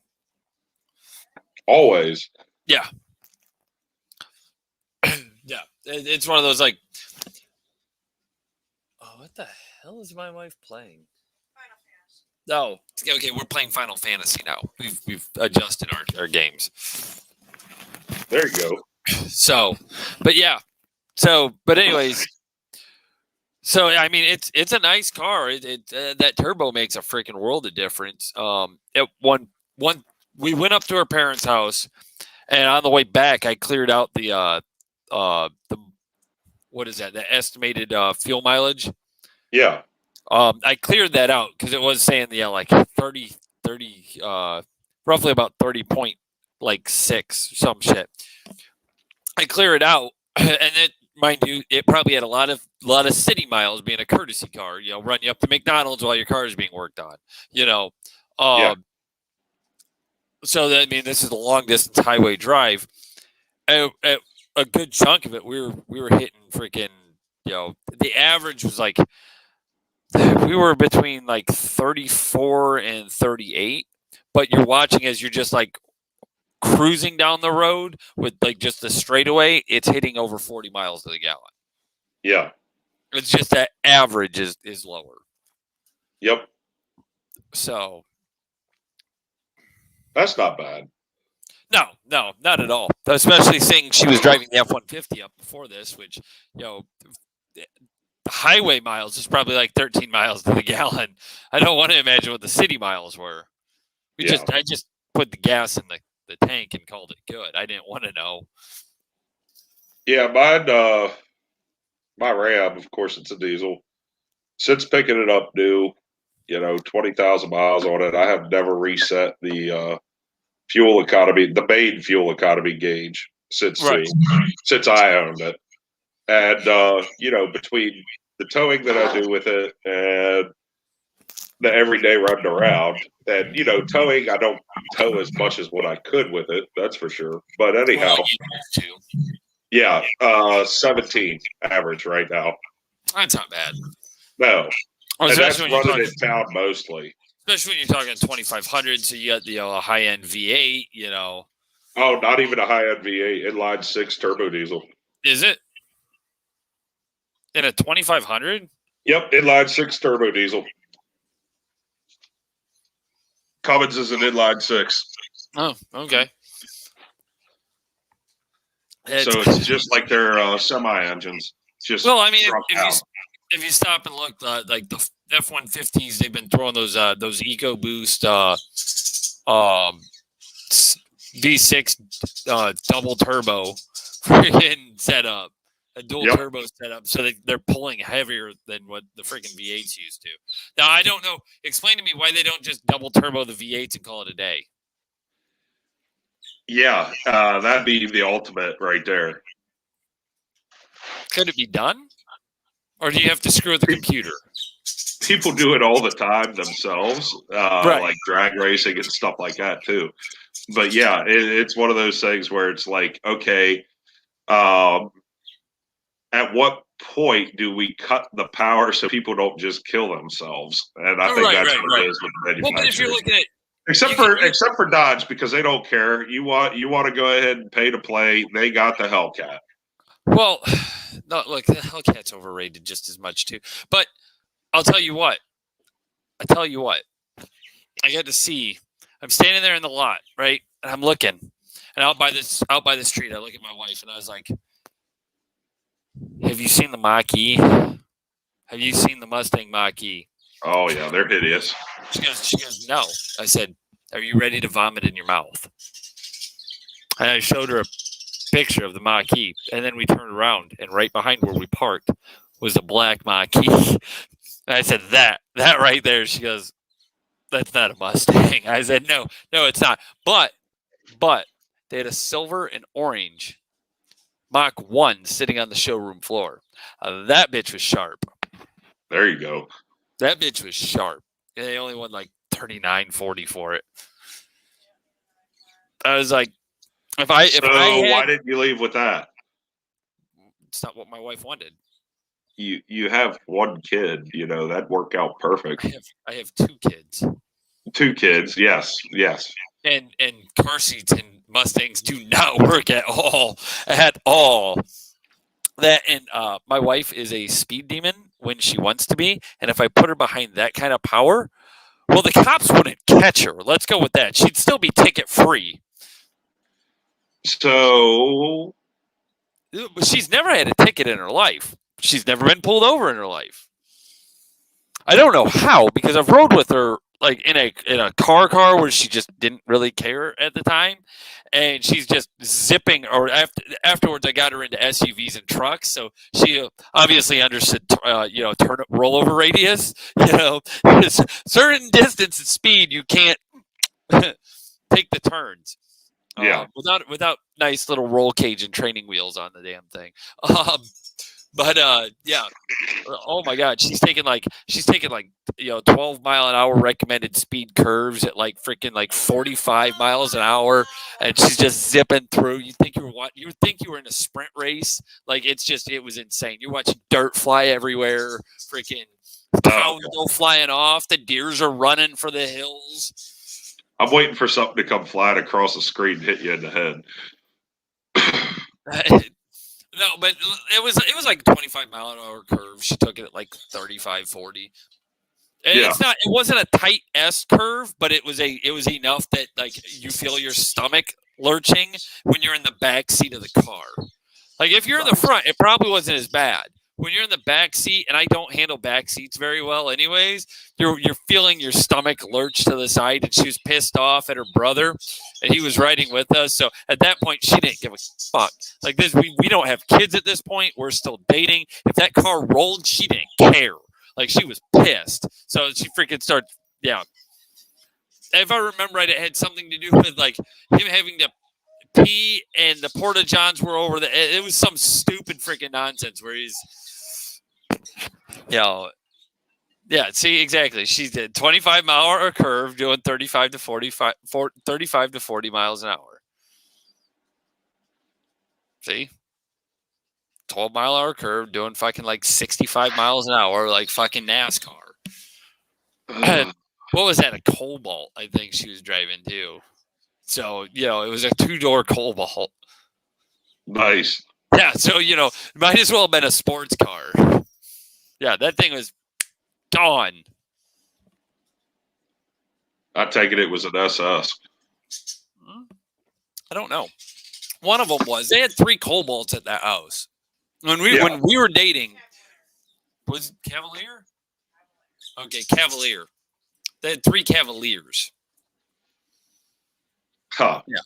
B: Always.
A: Yeah. Yeah, it's one of those like. Oh, what the hell is my wife playing? Final Fantasy. No, okay, we're playing Final Fantasy now. We've adjusted our games.
B: There you go.
A: So, but yeah, but anyways. So I mean, it's a nice car. That turbo makes a freaking world of difference. We went up to our parents' house, and on the way back, I cleared out the what is that? The estimated fuel mileage.
B: Yeah.
A: I cleared that out because it was saying like 30, roughly about 30.6 some shit. I clear it out, and it. Mind you, it probably had a lot of city miles, being a courtesy car. Run you up to McDonald's while your car is being worked on. So that, I mean, this is a long distance highway drive. A good chunk of it, we were hitting freaking. The average was like we were between like 34 and 38. But you're watching as you're just like cruising down the road with like just the straightaway, it's hitting over 40 miles to the gallon.
B: Yeah.
A: It's just that average is lower.
B: Yep.
A: So.
B: That's not bad.
A: No, not at all. Especially seeing she was driving the F-150 up before this, which, the highway miles is probably like 13 miles to the gallon. I don't want to imagine what the city miles were. I just put the gas in the tank and called it good. I didn't want to know.
B: Yeah, my Ram, of course, it's a diesel. Since picking it up new, 20,000 miles on it, I have never reset the fuel economy, the main fuel economy gauge since I owned it. And between the towing that I do with it and the everyday running around, and towing, I don't tow as much as what I could with it, that's for sure. But anyhow, 17 average right now.
A: That's not bad.
B: No, and that's running in town mostly.
A: Especially when you're talking 2,500, so you got the high end V8.
B: Oh, not even a high end V8, inline 6 turbo diesel.
A: Is it in a 2,500?
B: Yep, inline 6 turbo diesel. Cummins is an inline 6.
A: Oh, okay.
B: So it's just like their semi engines. Just
A: well, I mean, if you stop and look, like the F-150s, they've been throwing those EcoBoost V6 double turbo freaking setup, a dual turbo setup, so they're pulling heavier than what the freaking V8s used to. Now, I don't know. Explain to me why they don't just double turbo the V8s and call it a day.
B: Yeah, that'd be the ultimate right there.
A: Could it be done? Or do you have to screw with the computer?
B: People do it all the time themselves, like drag racing and stuff like that too. But yeah, it's one of those things where it's like, okay, at what point do we cut the power so people don't just kill themselves? And I think that's what it is with the manufacturer.
A: Well, but if you're looking at
B: except for Dodge, because they don't care. You want to go ahead and pay to play. They got the Hellcat.
A: Well, no, look, the Hellcat's overrated just as much too. But I'll tell you what. I got to see. I'm standing there in the lot, right, and I'm looking, and out by the street, I look at my wife, and I was like, "Have you seen the Mach-E? have you seen the Mustang Mach-E?
B: Oh, yeah, they're hideous.
A: She goes, no. I said, are you ready to vomit in your mouth? And I showed her a picture of the Mach-E, and then we turned around, and right behind where we parked was a black Mach-E. And I said, that right there. She goes, that's not a Mustang. I said, no, it's not. But they had a silver and orange Mach 1 sitting on the showroom floor. That bitch was sharp.
B: There you go.
A: That bitch was sharp. And they only won like $39.40 for it. I was like, why
B: didn't you leave with that?
A: It's not what my wife wanted.
B: You have one kid, that'd work out perfect.
A: I have 2 kids.
B: 2 kids, yes.
A: And car seats and Mustangs do not work at all. That and my wife is a speed demon when she wants to be, and if I put her behind that kind of power, well, the cops wouldn't catch her. Let's go with that. She'd still be ticket free.
B: So
A: she's never had a ticket in her life. She's never been pulled over in her life. I don't know how, because I've rode with her like in a car where she just didn't really care at the time, and she's just zipping. Or afterwards, I got her into SUVs and trucks, so she obviously understood, rollover radius. Certain distance and speed, you can't take the turns.
B: Yeah.
A: Without nice little roll cage and training wheels on the damn thing. Yeah. Oh my God, she's taking 12 mile an hour recommended speed curves at like freaking like 45 miles an hour, and she's just zipping through. You think you were in a sprint race. Like it was insane. You're watching dirt fly everywhere. Freaking cows go flying off. The deers are running for the hills.
B: I'm waiting for something to come flying across the screen and hit you in the head.
A: No, but it was like 25 mile an hour curve. She took it at like 35, 40. And it wasn't a tight S curve, but it was enough that like you feel your stomach lurching when you're in the back seat of the car. Like if you're in the front, it probably wasn't as bad. When you're in the back seat, and I don't handle back seats very well anyways, you're feeling your stomach lurch to the side, and she was pissed off at her brother, and he was riding with us. So at that point, she didn't give a fuck. Like this, we don't have kids at this point. We're still dating. If that car rolled, she didn't care. Like she was pissed. So she freaking started, yeah. If I remember right, it had something to do with like him having to pee, and the porta johns were over the. It was some stupid freaking nonsense where he's. Yeah, see, exactly. She did 25 mile an hour curve doing 35 to 40 miles an hour. See? 12 mile an hour curve doing fucking like 65 miles an hour, like fucking NASCAR. What was that? A Cobalt, I think she was driving too. So, it was a 2-door Cobalt.
B: Nice.
A: Yeah, so, might as well have been a sports car. Yeah, that thing was gone.
B: I take it was an SS.
A: I don't know. One of them was. They had 3 Cobalts at that house. When we were dating, was it Cavalier? Okay, Cavalier. They had 3 Cavaliers.
B: Huh.
A: Yeah.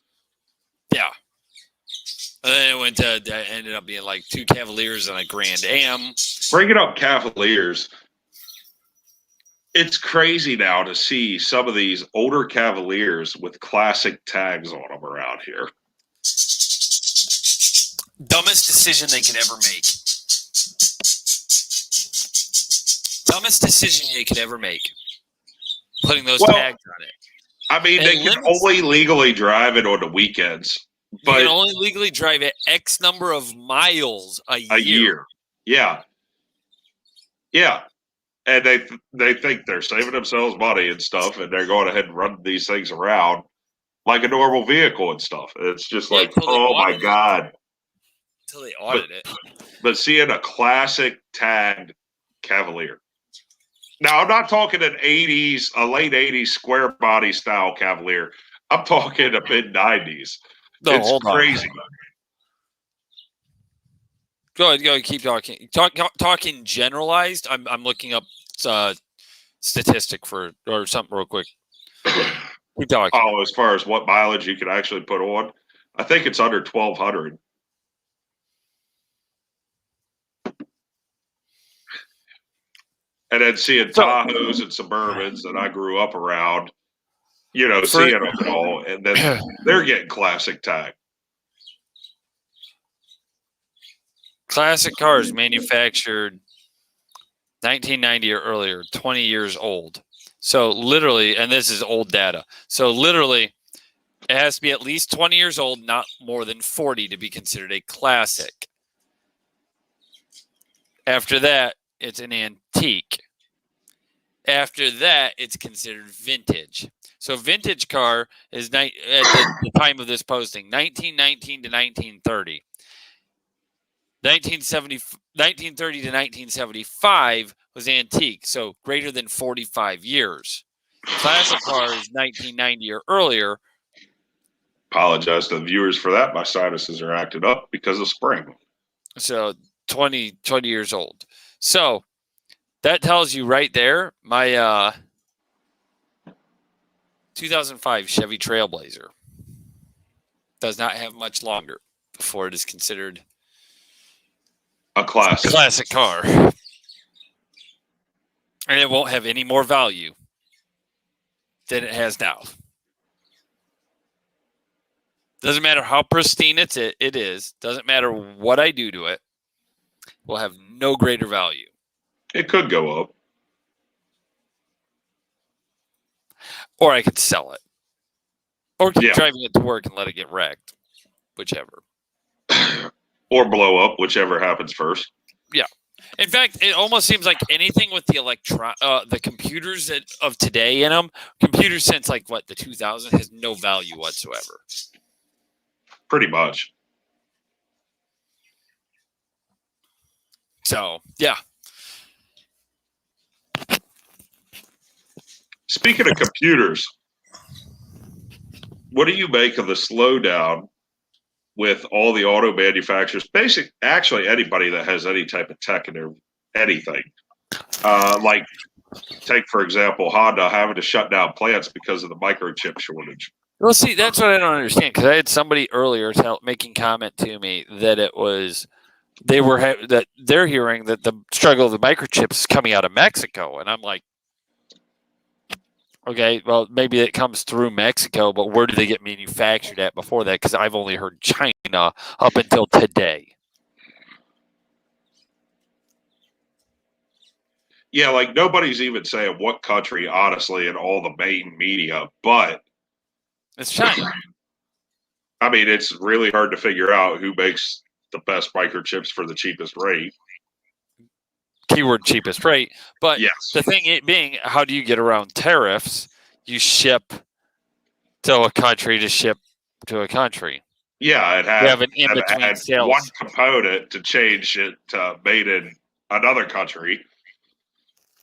A: And then it ended up being like 2 Cavaliers and a Grand Am.
B: Bringing up Cavaliers, it's crazy now to see some of these older Cavaliers with classic tags on them around here.
A: Dumbest decision they could ever make. Dumbest decision they could ever make. Putting those tags on it.
B: I mean, they can only legally drive it on the weekends. But
A: you can only legally drive it X number of miles a year.
B: Yeah. And they think they're saving themselves money and stuff, and they're going ahead and running these things around like a normal vehicle and stuff. It's just like, oh my God.
A: Until they audit it.
B: But seeing a classic tagged Cavalier. Now, I'm not talking a late 80s square body style Cavalier. I'm talking a mid 90s.
A: No,
B: it's crazy.
A: Go ahead. Keep talking. Talking generalized. I'm looking up statistic or something real quick. Keep talking.
B: Oh, as far as what mileage you could actually put on, I think it's under 1,200. And then seeing Tahoes and Suburbans that I grew up around, seeing them all, and then they're getting classic tag.
A: Classic cars manufactured 1990 or earlier, 20 years old. So literally, and this is old data. So literally, it has to be at least 20 years old, not more than 40 to be considered a classic. After that, it's an antique. After that, it's considered vintage. So vintage car is at the time of this posting, 1919 to 1930. 1930 to 1975 was antique, so greater than 45 years. Classic car is 1990 or earlier.
B: Apologize to the viewers for that. My sinuses are acted up because of spring.
A: So 20 years old. So that tells you right there, my 2005 Chevy Trailblazer does not have much longer before it is considered
B: a classic
A: car. And it won't have any more value than it has now. Doesn't matter how pristine it is. Doesn't matter what I do to it. Will have no greater value.
B: It could go up.
A: Or I could sell it. Or keep driving it to work and let it get wrecked. Whichever.
B: Or blow up, whichever happens first.
A: Yeah. In fact, it almost seems like anything with the computers of today in them, computers since the 2000s has no value whatsoever.
B: Pretty much.
A: So, yeah.
B: Speaking of computers, what do you make of the slowdown with all the auto manufacturers? Actually, anybody that has any type of tech in their anything. Take, for example, Honda having to shut down plants because of the microchip shortage.
A: Well, see, that's what I don't understand, because I had somebody earlier making comment to me that it was that they're hearing that the struggle of the microchips is coming out of Mexico, and I'm like, okay, well, maybe it comes through Mexico, but where do they get manufactured at before that? Because I've only heard China up until today.
B: Yeah, nobody's even saying what country, honestly, in all the main media, but
A: it's China.
B: I mean, it's really hard to figure out who makes the best microchips for the cheapest rate.
A: Keyword cheapest rate. But
B: yes.
A: The thing being, how do you get around tariffs? You ship to a country to ship to a country.
B: Yeah, it
A: has an in-between sales.
B: One component to change it to made in another country.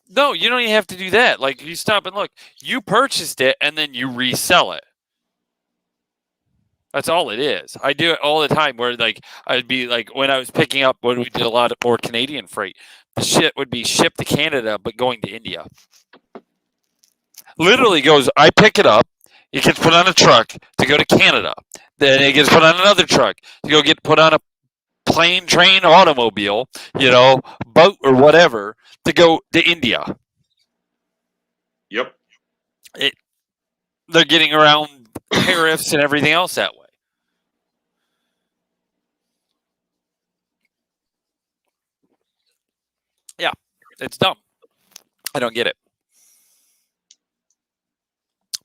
A: No, you don't even have to do that. You stop and look. You purchased it and then you resell it. That's all it is. I do it all the time where I'd be when I was picking up when we did a lot more Canadian freight, the shit would be shipped to Canada but going to India. Literally I pick it up, it gets put on a truck to go to Canada. Then it gets put on another truck to go get put on a plane, train, automobile, boat or whatever to go to India.
B: Yep.
A: They're getting around tariffs and everything else that way. Yeah, it's dumb. I don't get it.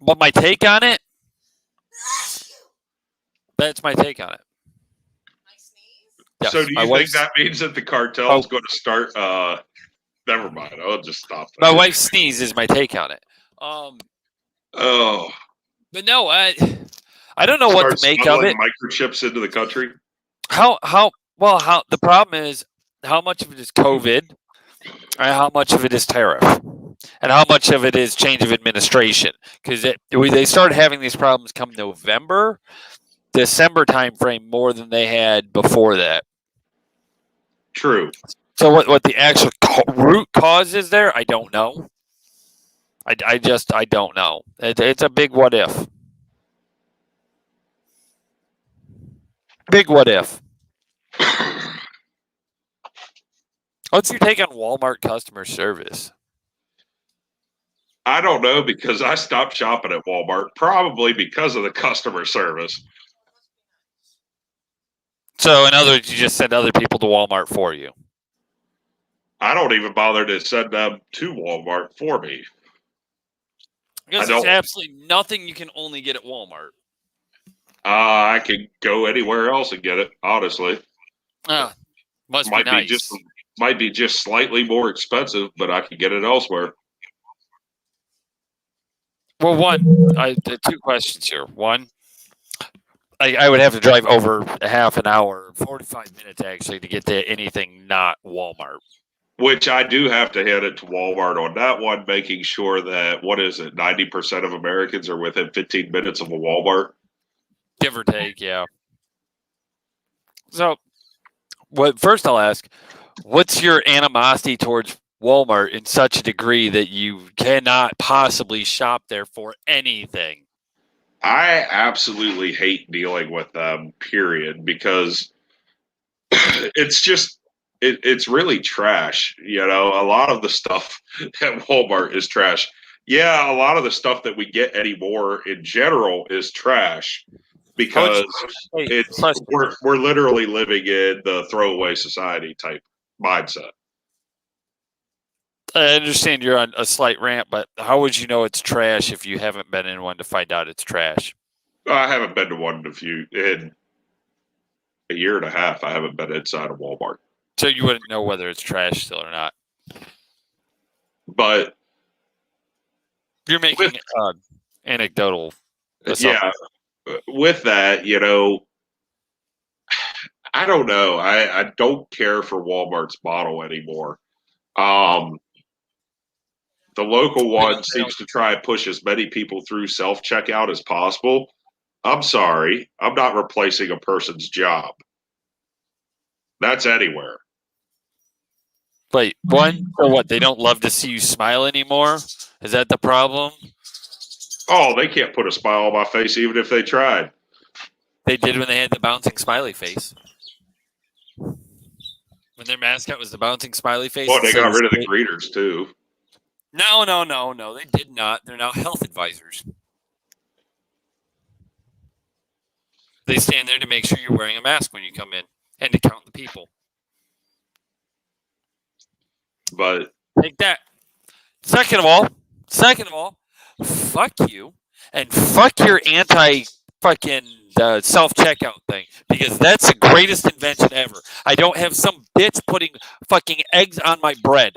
A: But my take on it, that's my take on it.
B: Yes, so do you think that means that the cartel is going to start? Never mind. I'll just stop that.
A: My wife's sneeze is my take on it. But no, I don't know what to make of it.
B: Microchips into the country.
A: How the problem is how much of it is COVID, and how much of it is tariff, and how much of it is change of administration. Because they started having these problems come November, December timeframe more than they had before that.
B: True.
A: So what the actual root cause is there, I don't know. I don't know. It's a big what if. Big what if. What's your take on Walmart customer service?
B: I don't know, because I stopped shopping at Walmart, probably because of the customer service.
A: So, in other words, you just send other people to Walmart for you.
B: I don't even bother to send them to Walmart for me.
A: Because there's absolutely nothing you can only get at Walmart.
B: I could go anywhere else and get it, honestly.
A: Must be nice.
B: Might be just slightly more expensive, but I could get it elsewhere.
A: Well, two questions here. One, I would have to drive over a half an hour, 45 minutes actually, to get to anything not Walmart.
B: Which I do have to hand it to Walmart on that one, making sure that, 90% of Americans are within 15 minutes of a Walmart?
A: Give or take, yeah. So, first I'll ask, what's your animosity towards Walmart in such a degree that you cannot possibly shop there for anything?
B: I absolutely hate dealing with them, period, because it's just, it's really trash. You know, a lot of the stuff at Walmart is trash. Yeah, a lot of the stuff that we get anymore in general is trash, because we're literally living in the throwaway society type mindset.
A: I understand you're on a slight rant, but how would you know it's trash if you haven't been in one to find out it's trash?
B: I haven't been to one in a year and a half. I haven't been inside of Walmart.
A: So you wouldn't know whether it's trash still or not.
B: But
A: you're making anecdotal
B: assumptions. Yeah, with that, you know, I don't know. I don't care for Walmart's model anymore. The local one seems to try and push as many people through self-checkout as possible. I'm sorry. I'm not replacing a person's job. That's anywhere.
A: Wait, one, or what? They don't love to see you smile anymore? Is that the problem?
B: Oh, they can't put a smile on my face even if they tried.
A: They did when they had the bouncing smiley face. When their mascot was the bouncing smiley face.
B: Well, they got rid of the greeters, too.
A: No. They did not. They're now health advisors. They stand there to make sure you're wearing a mask when you come in and to count the people.
B: But
A: take that. Second of all, fuck you and fuck your anti-fucking self-checkout thing, because that's the greatest invention ever. I don't have some bitch putting fucking eggs on my bread.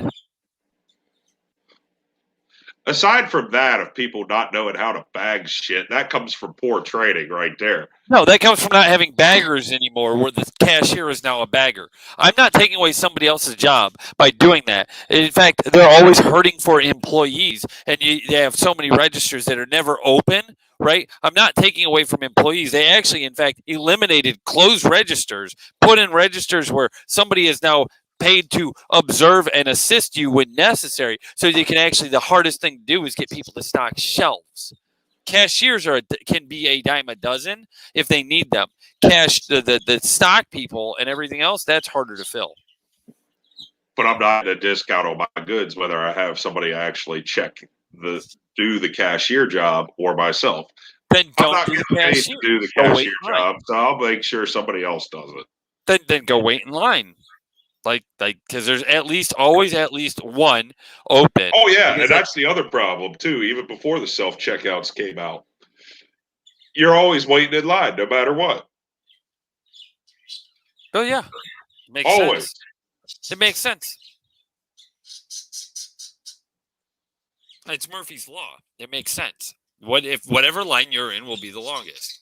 B: Aside from that, of people not knowing how to bag shit, that comes from poor training right there.
A: No, that comes from not having baggers anymore, where the cashier is now a bagger. I'm not taking away somebody else's job by doing that. In fact, they're always hurting for employees, and they have so many registers that are never open, right? I'm not taking away from employees. They actually, in fact, eliminated closed registers, put in registers where somebody is now paid to observe and assist you when necessary, so you can actually, the hardest thing to do is get people to stock shelves. Cashiers can be a dime a dozen if they need them. The stock people and everything else, that's harder to fill.
B: But I'm not at a discount on my goods, whether I have somebody actually do the cashier job or myself.
A: Then
B: I'm not getting paid to do the cashier job, so I'll make sure somebody else does it.
A: Then go wait in line. Like, because there's always at least one open.
B: Oh yeah, and that's the other problem too. Even before the self-checkouts came out, you're always waiting in line, no matter what.
A: Oh yeah, makes
B: always.
A: Sense. It makes sense. It's Murphy's Law. It makes sense. What if whatever line you're in will be the longest?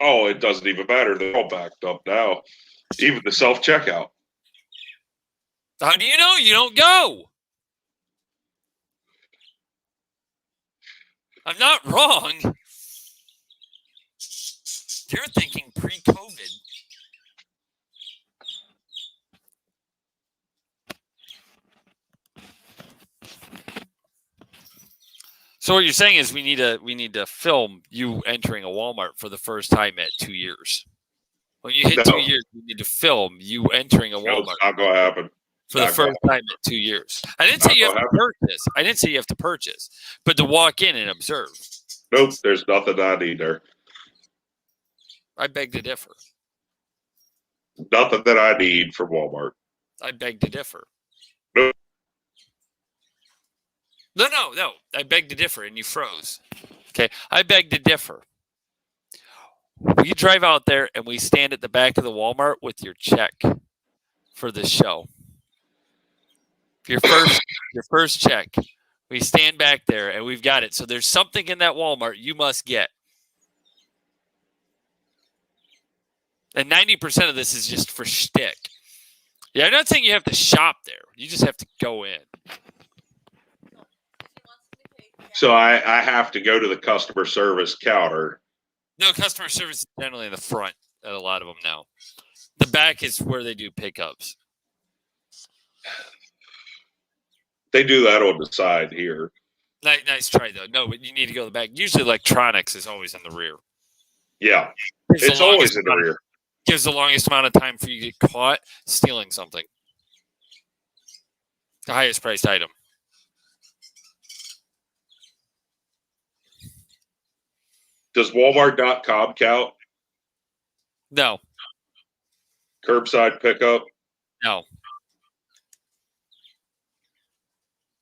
B: Oh, it doesn't even matter. They're all backed up now. Even the self-checkout.
A: How do you know you don't go? I'm not wrong. You're thinking pre-COVID. So what you're saying is we need to film you entering a Walmart for the first time at 2 years. When you hit 2 years, we need to film you entering a Walmart.
B: Nope, not gonna happen.
A: For the first time in 2 years. I didn't say you have to purchase. I didn't say you have to purchase, but to walk in and observe.
B: Nope, there's nothing I need there.
A: I beg to differ.
B: Nothing that I need from Walmart.
A: I beg to differ.
B: Nope.
A: No. I beg to differ, and you froze. Okay, I beg to differ. We drive out there and we stand at the back of the Walmart with your check for the show. Your first check. We stand back there and we've got it. So there's something in that Walmart you must get. And 90% of this is just for shtick. Yeah, I'm not saying you have to shop there. You just have to go in.
B: So I have to go to the customer service counter.
A: No, customer service is generally in the front at a lot of them now. The back is where they do pickups.
B: They do that on the side here.
A: Nice try, though. No, but you need to go to the back. Usually electronics is always in the rear.
B: Yeah, it's always in the rear.
A: Gives the longest amount of time for you to get caught stealing something. The highest priced item.
B: Does Walmart.com count?
A: No.
B: Curbside pickup?
A: No.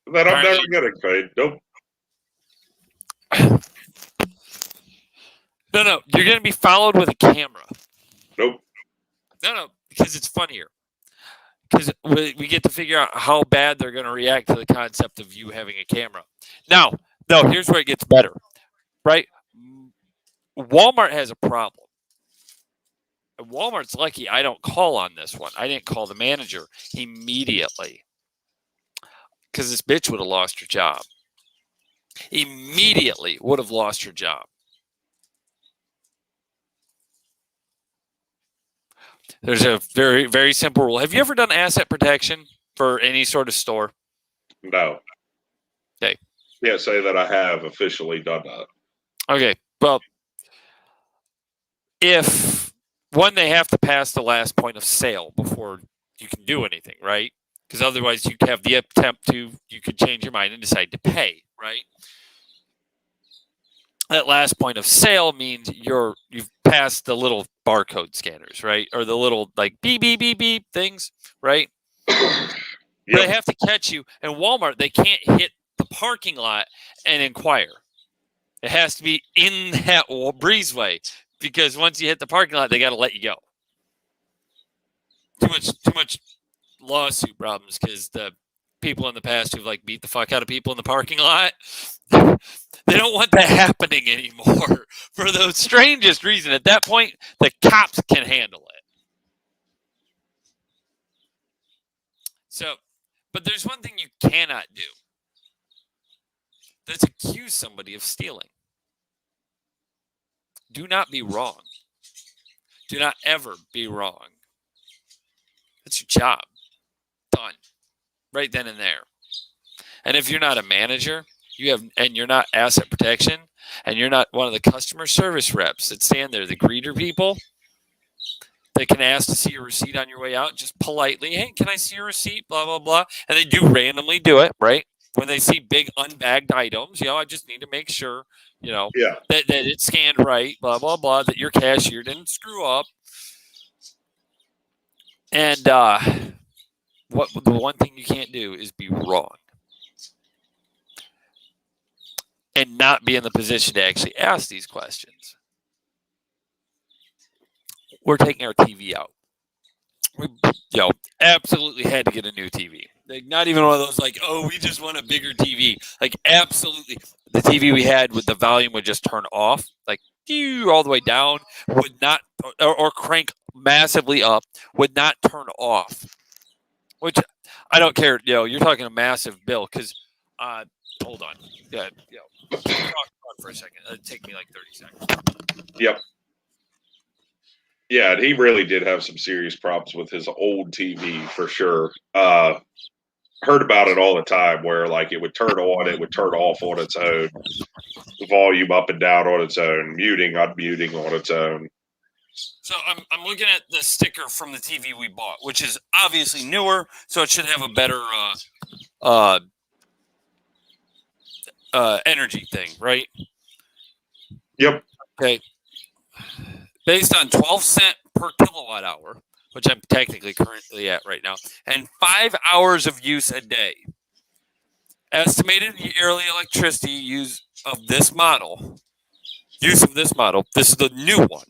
B: Then I'm never getting paid. Nope.
A: No. You're going to be followed with a camera.
B: Nope.
A: No, because it's funnier. Because we get to figure out how bad they're going to react to the concept of you having a camera. Now, here's where it gets better, right? Walmart has a problem. Walmart's lucky I don't call on this one. I didn't call the manager immediately because this bitch would have lost her job. Immediately would have lost her job. There's a very, very simple rule. Have you ever done asset protection for any sort of store?
B: No.
A: Okay.
B: Can't say that I have officially done that.
A: Okay. Well, if they have to pass the last point of sale before you can do anything, right? Because otherwise you have the attempt you could change your mind and decide to pay, right? That last point of sale means you've passed the little barcode scanners, right? Or the little like beep, beep, beep, beep things, right? Yep. They have to catch you. And Walmart, they can't hit the parking lot and inquire. It has to be in that breezeway because once you hit the parking lot, they got to let you go. Too much lawsuit problems because the people in the past who've like beat the fuck out of people in the parking lot, they don't want that happening anymore for the strangest reason. At that point, the cops can handle it. So, but there's one thing you cannot do. That's accuse somebody of stealing. Do not be wrong. Do not ever be wrong. That's your job. Done. Right then and there. And if you're not a manager, and you're not asset protection, and you're not one of the customer service reps that stand there, the greeter people, they can ask to see your receipt on your way out, just politely, hey, can I see your receipt? Blah, blah, blah. And they do randomly do it, right? When they see big unbagged items, I just need to make sure, that it's scanned right, blah, blah, blah, that your cashier didn't screw up. And the one thing you can't do is be wrong. And not be in the position to actually ask these questions. We're taking our TV out. We, absolutely had to get a new TV. Like, not even one of those like, oh, we just want a bigger TV. Like, absolutely. The TV we had with the volume would just turn off, like, all the way down, would not, or crank massively up, would not turn off. Which, I don't care. You're talking a massive bill because, hold on. Yeah, talk on for a second. It'll take me like 30 seconds.
B: Yep. Yeah, and he really did have some serious problems with his old TV for sure. heard about it all the time where like it would turn on, it would turn off on its own, the volume up and down on its own, muting, unmuting on its own.
A: So I'm looking at the sticker from the TV we bought, which is obviously newer, so it should have a better energy thing, right?
B: Yep.
A: Okay. Based on 12 cents per kilowatt hour, which I'm technically currently at right now, and 5 hours of use a day. Estimated yearly electricity use of this model. This is the new one.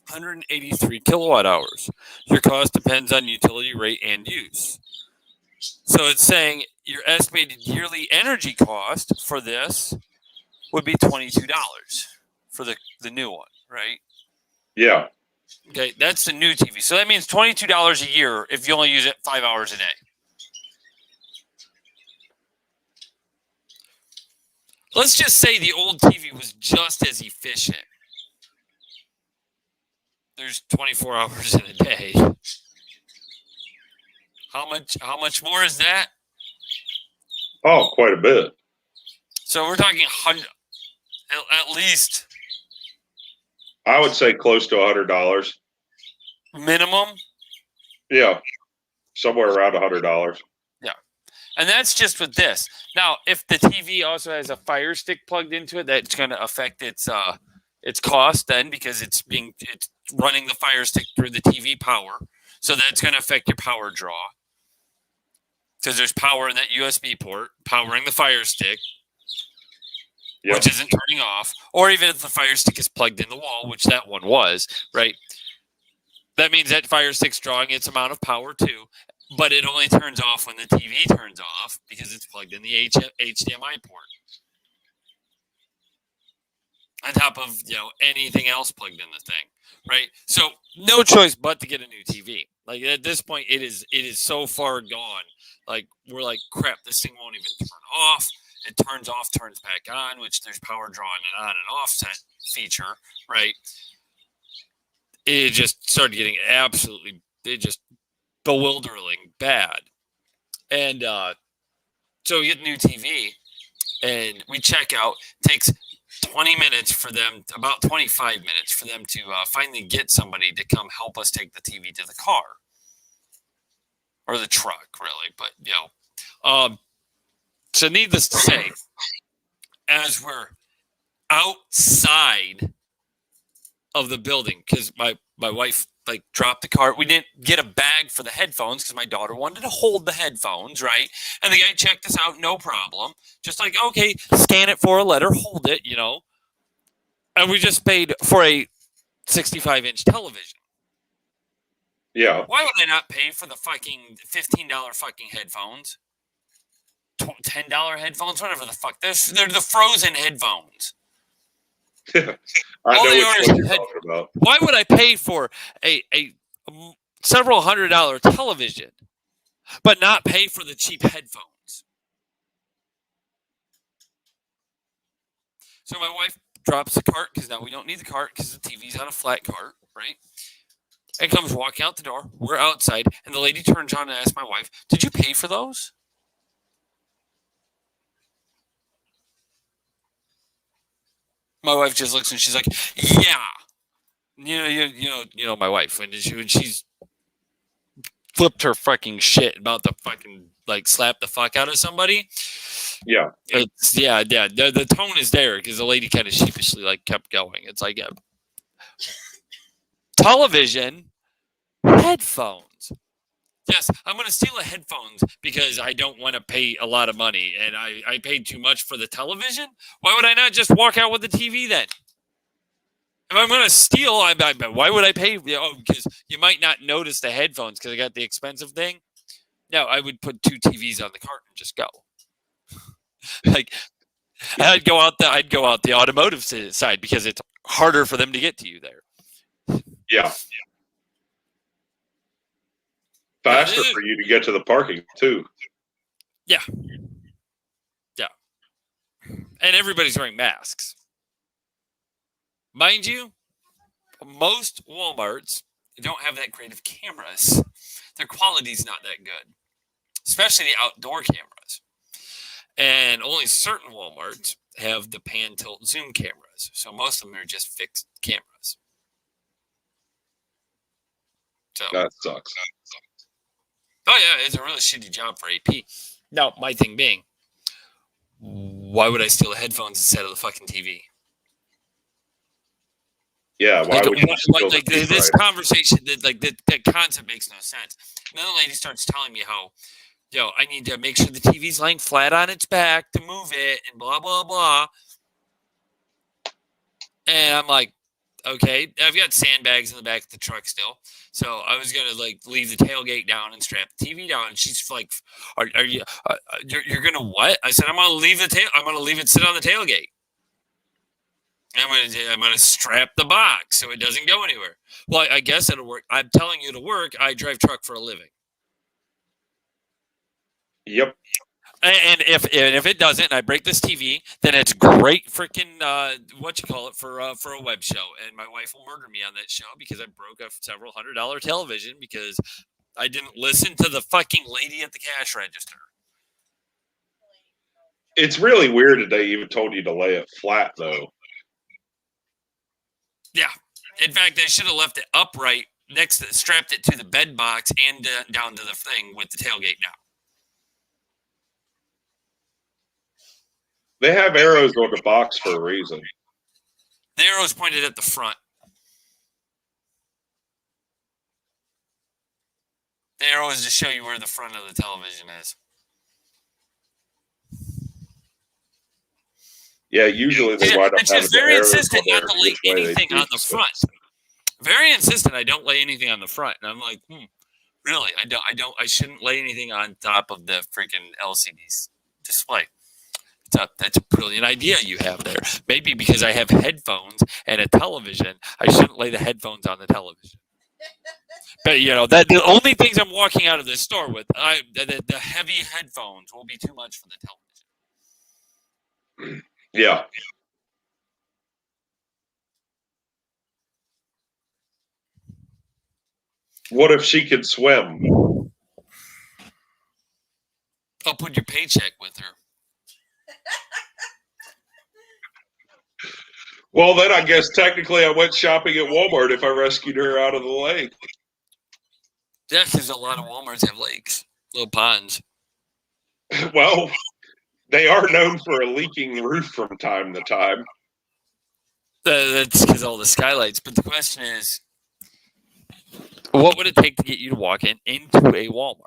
A: 183 kilowatt hours. Your cost depends on utility rate and use. So it's saying your estimated yearly energy cost for this would be $22 for the new one, right?
B: Yeah.
A: Okay, that's the new TV. So that means $22 a year if you only use it 5 hours a day. Let's just say the old TV was just as efficient. There's 24 hours in a day. How much more is that?
B: Oh, quite a bit.
A: So we're talking at least.
B: I would say close to $100
A: minimum.
B: Yeah, somewhere around $100.
A: Yeah, and that's just with this. Now, if the TV also has a Fire Stick plugged into it, that's going to affect its cost then, because it's running the Fire Stick through the TV power. So that's going to affect your power draw, because there's power in that USB port powering the Fire Stick, which isn't turning off. Or even if the Fire Stick is plugged in the wall, which that one was, right? That means that Fire Stick's drawing its amount of power too, but it only turns off when the TV turns off because it's plugged in the HDMI port. On top of anything else plugged in the thing, right? So no choice but to get a new TV. Like at this point, it is so far gone. Like we're like, crap, this thing won't even turn off. It turns off, turns back on, which there's power draw and on and off feature, right? It just started getting just bewildering bad. And so we get a new TV and we check out. Takes 20 minutes for them, about 25 minutes for them to finally get somebody to come help us take the TV to the car. Or the truck, really. But, so needless to say, as we're outside of the building, because my wife dropped the cart. We didn't get a bag for the headphones because my daughter wanted to hold the headphones, right? And the guy checked us out, no problem. Just like, okay, scan it for a letter, hold it, And we just paid for a 65-inch television.
B: Yeah.
A: Why would I not pay for the fucking $15 fucking headphones? $10 headphones, whatever the fuck. They're the frozen headphones.
B: I know what you're talking about.
A: Why would I pay for a several $100 television, but not pay for the cheap headphones? So my wife drops the cart, because now we don't need the cart because the TV's on a flat cart, right? And comes walking out the door. We're outside, and the lady turns on and asks my wife, "Did you pay for those?" My wife just looks and she's like, "Yeah." You know my wife, when she's flipped her fucking shit about the fucking slap the fuck out of somebody.
B: Yeah.
A: It's the tone is there because the lady kind of sheepishly kept going. It's like television, headphones. Yes, I'm going to steal the headphones because I don't want to pay a lot of money, and I paid too much for the television. Why would I not just walk out with the TV then? If I'm going to steal, why would I pay? Because you might not notice the headphones because I got the expensive thing. No, I would put 2 TVs on the cart and just go. I'd go out the automotive side because it's harder for them to get to you there.
B: Yeah. Faster for you to get to the parking too.
A: Yeah. Yeah. And everybody's wearing masks. Mind you, most Walmarts don't have that great of cameras. Their quality's not that good. especially the outdoor cameras. And only certain Walmarts have the pan, tilt, zoom cameras. So most of them are just fixed cameras. So
B: that sucks.
A: Oh, yeah, it's a really shitty job for AP. Now, my thing being, why would I steal the headphones instead of the fucking TV?
B: Yeah, why would you steal
A: like this conversation, that concept makes no sense. And then the lady starts telling me how, I need to make sure the TV's laying flat on its back to move it and blah, blah, blah. And I'm like, okay, I've got sandbags in the back of the truck still. So I was going to leave the tailgate down and strap the TV down. And she's like, are you, you're going to what? I said, I'm going to leave it sit on the tailgate. I'm going to strap the box so it doesn't go anywhere. Well, I guess it'll work. I'm telling you to work. I drive truck for a living.
B: Yep.
A: And if it doesn't, and I break this TV, then it's great freaking for a web show, and my wife will murder me on that show because I broke a several $100 television because I didn't listen to the fucking lady at the cash register.
B: It's really weird that they even told you to lay it flat, though.
A: Yeah, in fact, I should have left it upright strapped it to the bed box and down to the thing with the tailgate down.
B: They have arrows on the box for a reason.
A: The arrow's pointed at the front. The arrow is to show you where the front of the television is.
B: Yeah, usually they wind up having the
A: very
B: arrows
A: insistent
B: on
A: not to lay anything on the front. Very insistent I don't lay anything on the front. And I'm like, really? I shouldn't lay anything on top of the freaking LCD display. That's a brilliant idea you have there. Maybe because I have headphones and a television, I shouldn't lay the headphones on the television. But that the only things I'm walking out of this store with, the heavy headphones will be too much for the television.
B: Yeah. What if she could swim?
A: I'll put your paycheck with her.
B: Well, then I guess technically I went shopping at Walmart if I rescued her out of the lake.
A: Yeah, because a lot of Walmarts have lakes, little ponds.
B: Well, they are known for a leaking roof from time to time.
A: That's because all the skylights. But the question is, what would it take to get you to walk into a Walmart?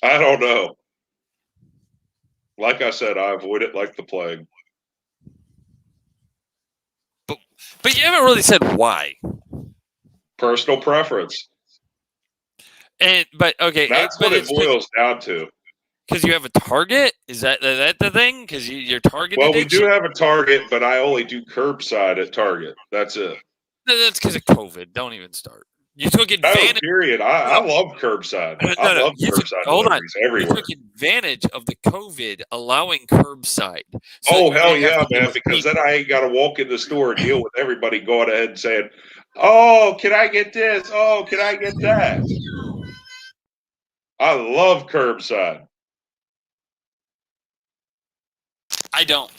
B: I don't know. Like I said, I avoid it like the plague.
A: But you haven't really said why.
B: Personal preference.
A: But
B: that's what it boils down to.
A: Because you have a Target? Is that the thing? Because you're Target.
B: Well, addiction? We do have a Target, but I only do curbside at Target. That's it.
A: That's because of COVID. Don't even start. You took advantage.
B: Oh, period. I love curbside. I love curbside deliveries everywhere.
A: You took advantage of the COVID allowing curbside.
B: So hell yeah, man! Because then I ain't got to walk in the store and deal with everybody going ahead and saying, "Oh, can I get this? Oh, can I get that?" I love curbside.
A: I don't.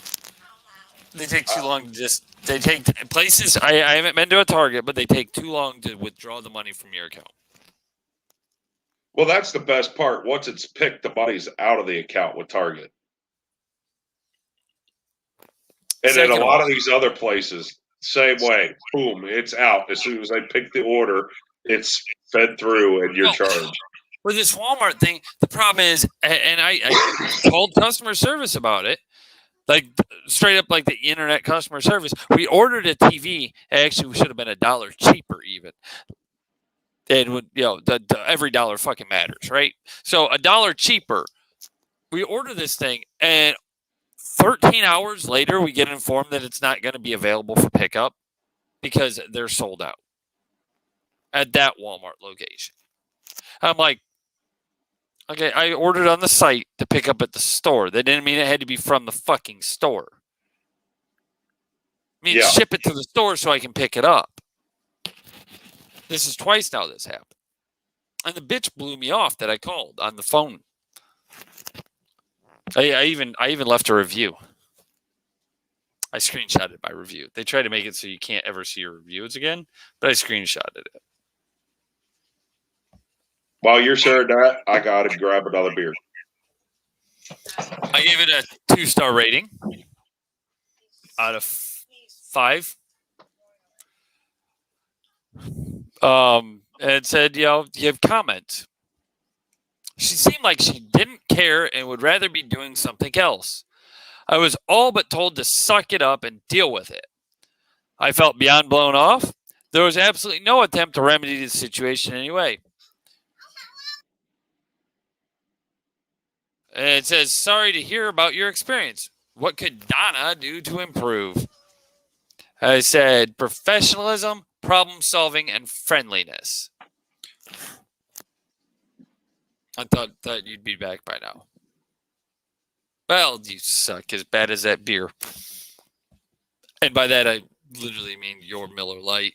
A: They take too long to they take places. I haven't been to a Target, but they take too long to withdraw the money from your account.
B: Well, that's the best part. Once it's picked, the money's out of the account with Target. And then a lot of these other places, same way. Boom, it's out. As soon as I pick the order, it's fed through and you're charged.
A: With this Walmart thing, the problem is, and I told customer service about it, straight up like the internet customer service. We ordered a TV. Actually, we should have been $1 cheaper even. And every dollar fucking matters, right? So $1 cheaper. We order this thing, and 13 hours later, we get informed that it's not going to be available for pickup because they're sold out at that Walmart location. I'm like, okay, I ordered on the site to pick up at the store. That didn't mean it had to be from the fucking store. I mean, ship it to the store so I can pick it up. This is twice now this happened. And the bitch blew me off that I called on the phone. I even left a review. I screenshotted my review. They try to make it so you can't ever see your reviews again, but I screenshotted it.
B: While you're sharing that, I gotta grab another beer.
A: I gave it a 2-star rating out of 5. And it said, you know, you have comments. She seemed like she didn't care and would rather be doing something else. I was all but told to suck it up and deal with it. I felt beyond blown off. There was absolutely no attempt to remedy the situation anyway. And it says, sorry to hear about your experience. What could Donna do to improve? I said, professionalism, problem solving, and friendliness. I thought you'd be back by now. Well, you suck as bad as that beer. And by that, I literally mean your Miller Lite.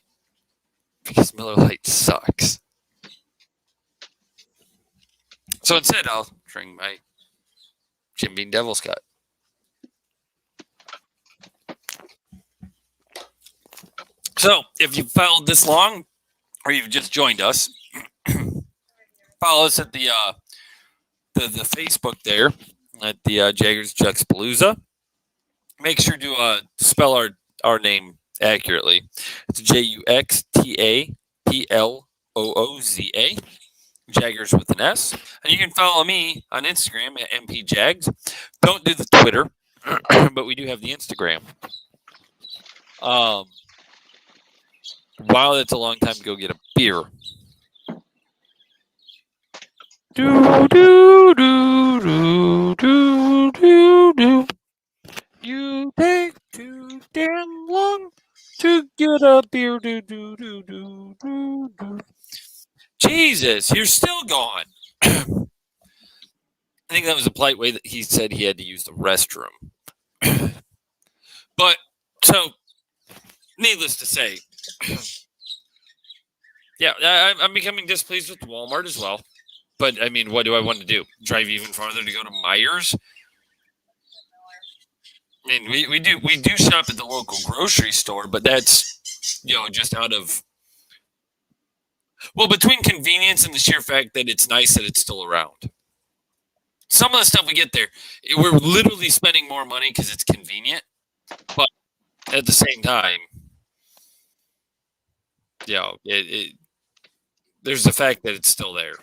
A: Because Miller Lite sucks. So instead, I'll drink my Jim Beam Devil's Cut. So, if you've followed this long, or you've just joined us, follow us at the Facebook there, at the Jaggers Juxtaplooza. Make sure to spell our name accurately. It's Juxtaplooza, Jaggers with an S. And you can follow me on Instagram at MPJags. Don't do the Twitter, but we do have the Instagram. Wow, that's a long time to go get a beer. Do do do do do do do. You take too damn long to get a beer. Do do do do do do. Jesus, you're still gone. I think that was a polite way that he said he had to use the restroom. But so, needless to say, yeah, I'm becoming displeased with Walmart as well. But I mean, what do I want to do? Drive even farther to go to Meijer's? I mean, we do shop at the local grocery store, but that's, you know, just out of, well, between convenience and the sheer fact that it's nice that it's still around. Some of the stuff we get there, we're literally spending more money because it's convenient, but at the same time, you know, there's the fact that it's still there.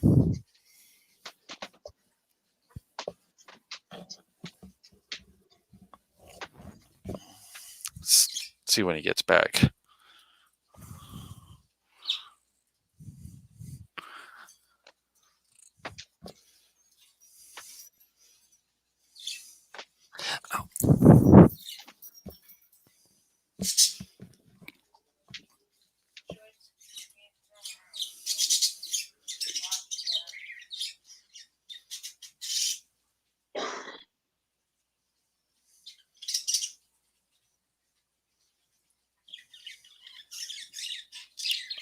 A: Let's see when he gets back. Oh.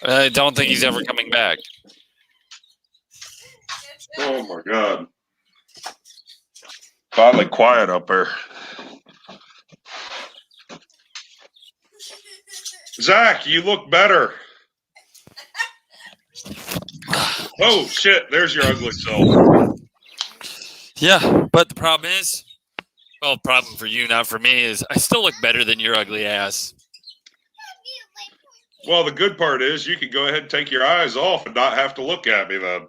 A: I don't think he's ever coming back.
B: Oh my God. Finally quiet up there. Zach, you look better. Oh shit, there's your ugly self.
A: Yeah, but the problem is, well, problem for you, not for me, is I still look better than your ugly ass.
B: Well, the good part is you can go ahead and take your eyes off and not have to look at me then.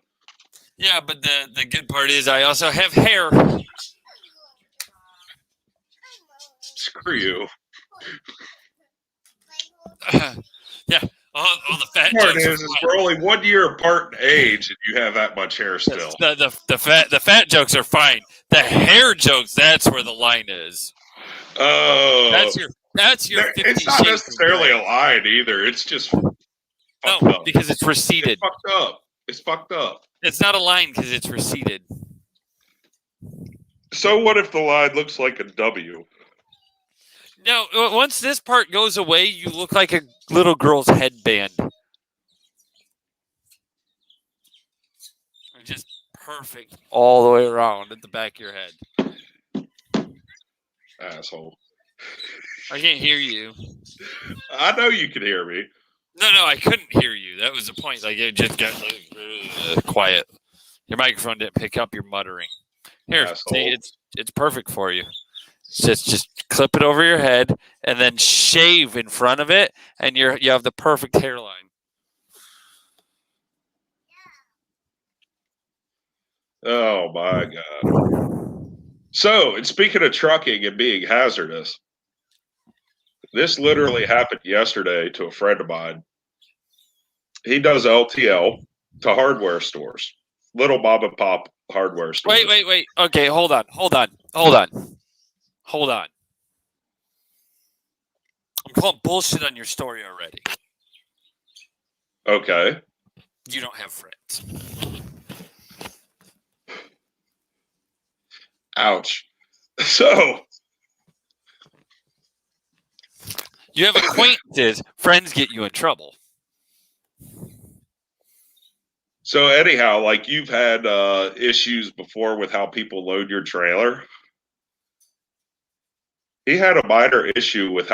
A: Yeah, but the good part is I also have hair.
B: Screw you.
A: Yeah, all the fat
B: The part
A: jokes.
B: is we're only 1 year apart in age, and you have that much hair still.
A: The fat jokes are fine. The hair jokes, that's where the line is.
B: Oh,
A: that's your.
B: It's not necessarily a line either. It's just
A: no, because it's receded.
B: It's fucked up. It's fucked up.
A: It's not a line because it's receded.
B: So what if the line looks like a W?
A: No, once this part goes away, you look like a little girl's headband. perfect all the way around at the back of your head.
B: Asshole.
A: I can't hear you.
B: I know you can hear me.
A: No, I couldn't hear you. That was the point. Like, it just got quiet. Your microphone didn't pick up your muttering. Here, see, it's perfect for you. Just clip it over your head and then shave in front of it, and you have the perfect hairline.
B: Oh my God. So, and speaking of trucking and being hazardous, this literally happened yesterday to a friend of mine. He does LTL to hardware stores, little mom and pop hardware stores.
A: Wait. Okay, hold on. I'm calling bullshit on your story already.
B: Okay.
A: You don't have friends.
B: Ouch. So
A: you have acquaintances. Friends get you in trouble.
B: So anyhow, like you've had issues before with how people load your trailer. He had a minor issue with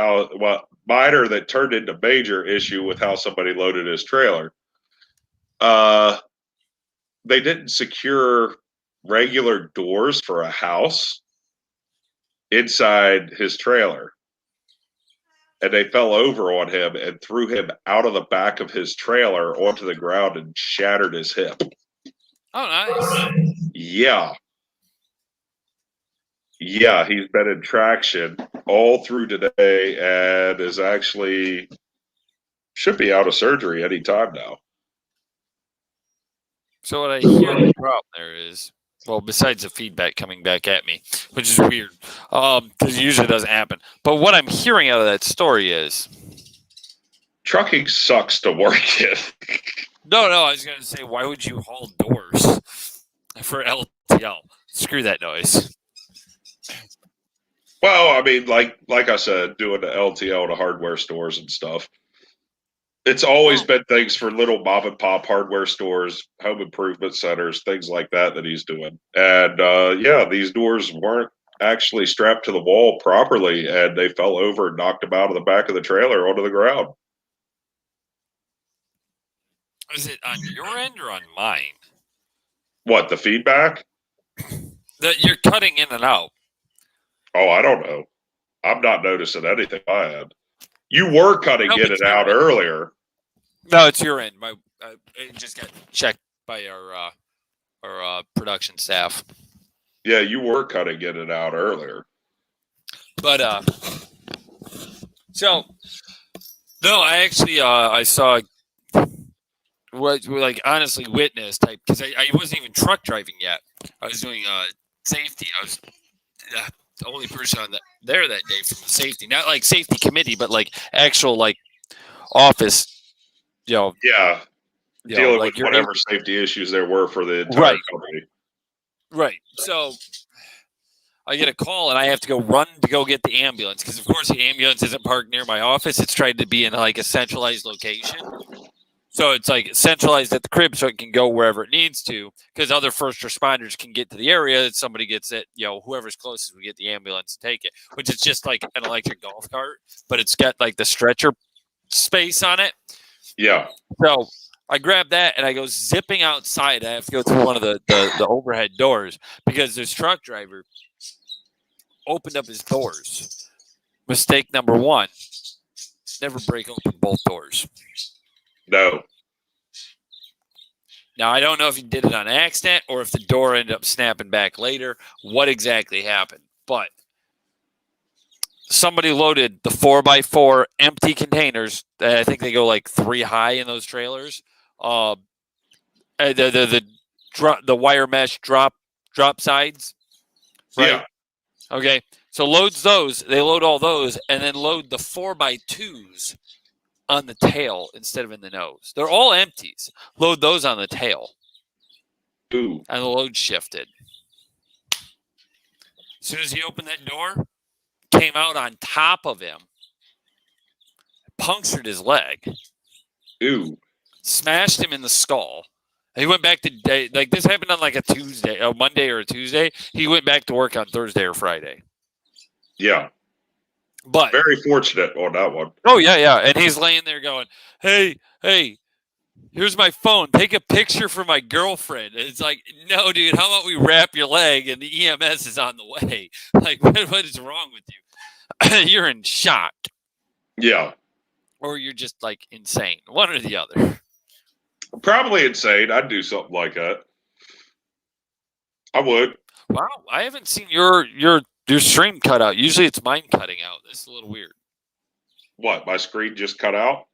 B: minor that turned into major issue with how somebody loaded his trailer. They didn't secure regular doors for a house inside his trailer. And they fell over on him and threw him out of the back of his trailer onto the ground and shattered his hip.
A: Oh, nice.
B: Yeah. Yeah, he's been in traction all through today and is actually should be out of surgery any time now.
A: So what I hear the problem there is, well, besides the feedback coming back at me, which is weird, because it usually doesn't happen. But what I'm hearing out of that story is
B: trucking sucks to work in.
A: No, I was going to say, why would you haul doors for LTL? Screw that noise.
B: Well, I mean, like I said, doing the LTL to hardware stores and stuff. It's always been things for little mom and pop hardware stores, home improvement centers, things like that he's doing. And yeah, these doors weren't actually strapped to the wall properly, and they fell over and knocked him out of the back of the trailer onto the ground.
A: Is it on your end or on mine?
B: What, the feedback?
A: That you're cutting in and out.
B: Oh, I don't know. I'm not noticing anything I had. You were cutting in and out earlier.
A: No, it's your end. It just got checked by our production staff.
B: Yeah, you were cutting in and out earlier.
A: But so no, I actually I saw what like honestly witness type because I wasn't even truck driving yet. I was doing safety. I was the only person on there that day from the safety, not like safety committee, but like actual like office. Yeah,
B: dealing with whatever safety issues there were for the entire company.
A: Right. So I get a call and I have to run to go get the ambulance because, of course, the ambulance isn't parked near my office. It's trying to be in like a centralized location. So it's like centralized at the crib so it can go wherever it needs to because other first responders can get to the area. Somebody gets it, whoever's closest will get the ambulance and take it, which is just like an electric golf cart, but it's got like the stretcher space on it.
B: Yeah.
A: So I grab that and I go zipping outside. I have to go through one of the overhead doors because this truck driver opened up his doors. Mistake number one, never break open both doors.
B: No.
A: Now, I don't know if he did it on accident or if the door ended up snapping back later, what exactly happened. But somebody loaded the 4x4 empty containers. I think they go like 3 high in those trailers. The wire mesh drop sides. Right?
B: Yeah.
A: Okay. So loads those. They load all those and then load the 4x2s on the tail instead of in the nose. They're all empties. Load those on the tail.
B: Ooh.
A: And the load shifted. As soon as he opened that door, came out on top of him, punctured his leg.
B: Ooh.
A: Smashed him in the skull. He went back to day like this happened on like a Monday or a Tuesday. He went back to work on Thursday or Friday.
B: Yeah.
A: But
B: very fortunate on that one.
A: Oh yeah. And he's laying there going, Hey, here's my phone. Take a picture for my girlfriend. And it's like, no, dude, how about we wrap your leg and the EMS is on the way? Like, what is wrong with you? You're in shock.
B: Yeah.
A: Or you're just like insane. One or the other.
B: Probably insane. I'd do something like that. I would.
A: Wow, I haven't seen your stream cut out. Usually it's mine cutting out. This is a little weird.
B: What? My screen just cut out?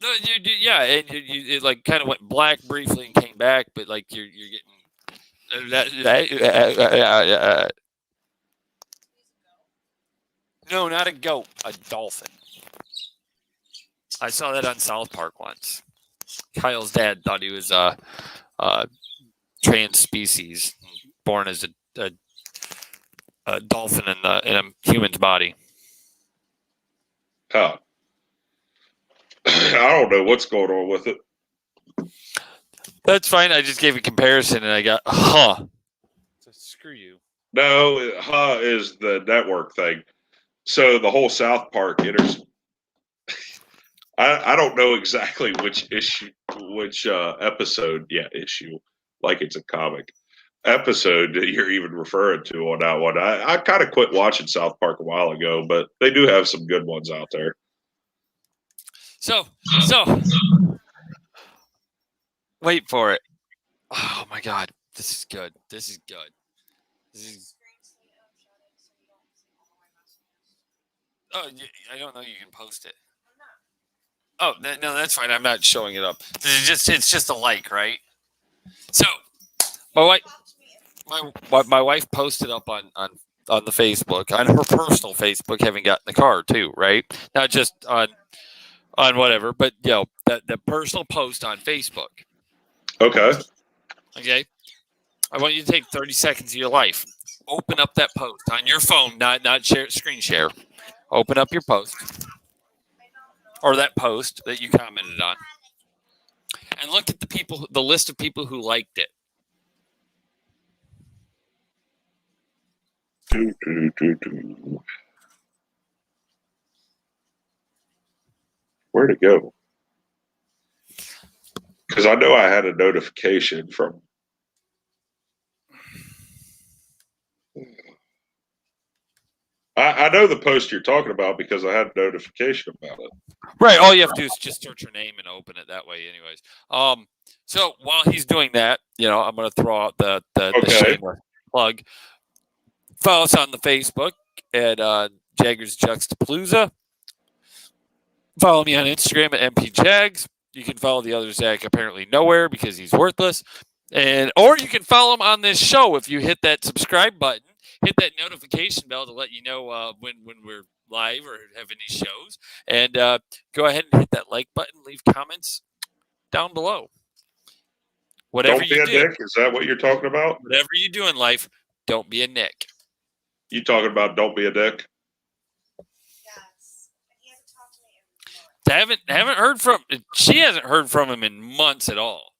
A: No, yeah, and it like kind of went black briefly and came back, but like you're getting no, not a goat, a dolphin. I saw that on South Park once. Kyle's dad thought he was trans species, born as a dolphin in a human's body.
B: Huh. I don't know what's going on with it.
A: That's fine. I just gave a comparison and I got, So screw you.
B: No, is the network thing. So the whole South Park I don't know exactly which episode. Yeah, issue. Like it's a comic episode that you're even referring to on that one. I kind of quit watching South Park a while ago, but they do have some good ones out there.
A: So wait for it. Oh my God, this is good. Oh, I don't know. You can post it. Oh no, that's fine. I'm not showing it up. It's just a like, right? So my wife posted up on the Facebook, on her personal Facebook, having gotten the car too, right? Not just on whatever, but the personal post on Facebook.
B: Okay.
A: I want you to take 30 seconds of your life. Open up that post on your phone, not screen share. Open up your post or that post that you commented on, and look at the list of people who liked it.
B: Where'd it go? Because I know I had a notification from. I know the post you're talking about because I had a notification about it.
A: Right. All you have to do is just search your name and open it that way. Anyways. So while he's doing that, I'm going to throw out the shameless plug. Follow us on the Facebook at Jaggers Juxtaplooza. Follow me on Instagram at MPJags. You can follow the other Zach apparently nowhere because he's worthless. Or you can follow him on this show if you hit that subscribe button, hit that notification bell to let you know when we're live or have any shows. And go ahead and hit that like button, leave comments down below. Whatever
B: don't be a dick. Is that what you're talking about?
A: Whatever you do in life, don't be a Nick.
B: You talking about don't be a dick?
C: Yes. He hasn't talked to me.
A: Haven't heard from. She hasn't heard from him in months at all.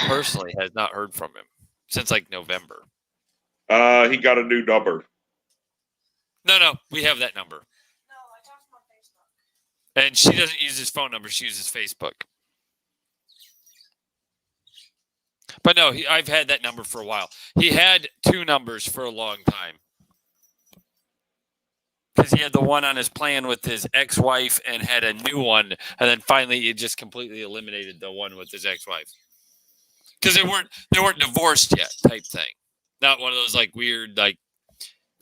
A: Personally, has not heard from him since like November.
B: He got a new number.
A: No, we have that number.
C: No, I talked to him on Facebook.
A: And she doesn't use his phone number; she uses Facebook. But no, I've had that number for a while. He had two numbers for a long time. Because he had the one on his plan with his ex-wife and had a new one. And then finally, he just completely eliminated the one with his ex-wife. Because they weren't divorced yet type thing. Not one of those like weird like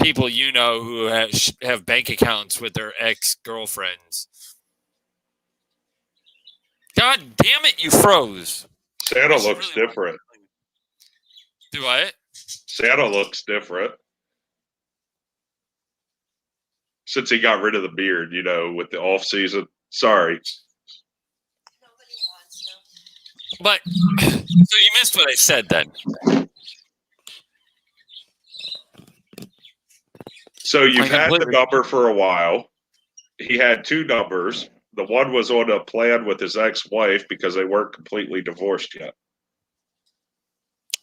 A: people who have bank accounts with their ex-girlfriends. God damn it, you froze.
B: Santa looks really different.
A: Do I?
B: Santa looks different. Since he got rid of the beard, with the off season. Sorry.
C: Nobody wants him.
A: But so you missed what I said then.
B: So you've had the number for a while. He had two numbers. The one was on a plan with his ex-wife because they weren't completely divorced yet.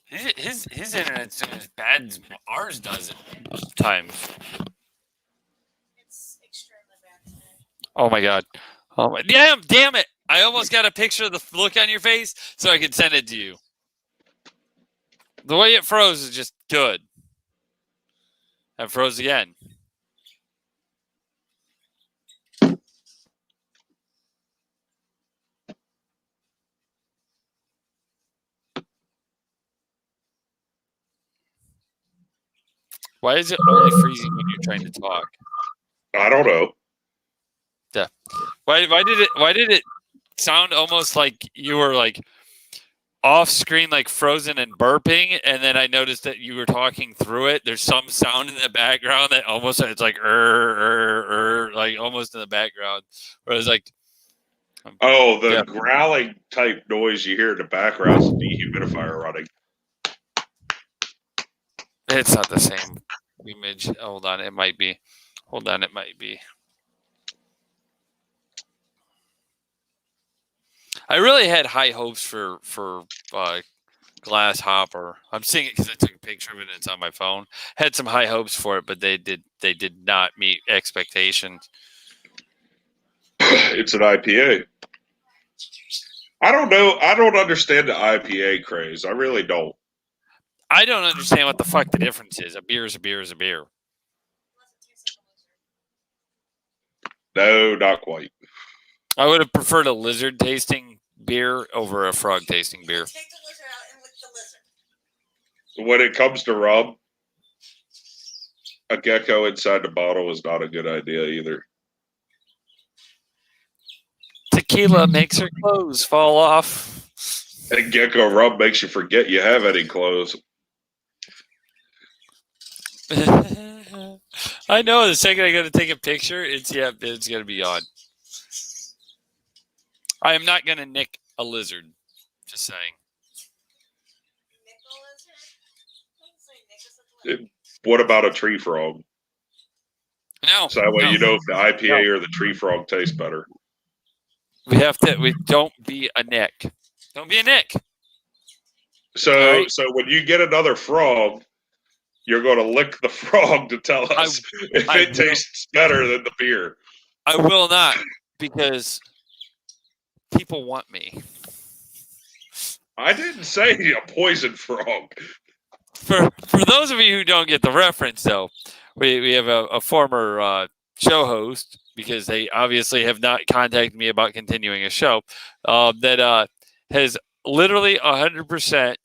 A: His internet's doing as bad as ours does at times.
C: It's extremely bad today.
A: Oh my god. Oh my damn it. I almost got a picture of the look on your face so I could send it to you. The way it froze is just good. It froze again. Why is it only freezing when you're trying to talk?
B: I don't know.
A: Yeah. Why did it sound almost like you were like off screen, like frozen and burping, and then I noticed that you were talking through it. There's some sound in the background that almost it's like like almost in the background. Whereas like
B: the growling type noise you hear in the background is the dehumidifier running.
A: It's not the same image. Hold on, it might be. Hold on, it might be. I really had high hopes for Glass Hopper. I'm seeing it because I took a picture of it and it's on my phone. Had some high hopes for it, but they did not meet expectations.
B: It's an IPA. I don't know. I don't understand the IPA craze. I really don't.
A: I don't understand what the fuck the difference is. A beer is a beer is a beer.
B: No, not quite.
A: I would have preferred a lizard tasting beer over a frog tasting beer.
C: Take the lizard out and lick the lizard.
B: When it comes to rum, a gecko inside the bottle is not a good idea either.
A: Tequila makes her clothes fall off.
B: And gecko rum makes you forget you have any clothes.
A: I know. The second I go to take a picture, it's going to be on. I am not going to nick a lizard. Just saying.
C: Nick a lizard?
B: What about a tree frog?
A: No.
B: So that way you know if the IPA or the tree frog tastes better.
A: We don't be a nick. Don't be a nick.
B: So when you get another frog, you're going to lick the frog to tell us if it tastes better than the beer.
A: I will not, because people want me.
B: I didn't say a poison frog.
A: For those of you who don't get the reference, though, we have a former show host, because they obviously have not contacted me about continuing a show, that has literally 100%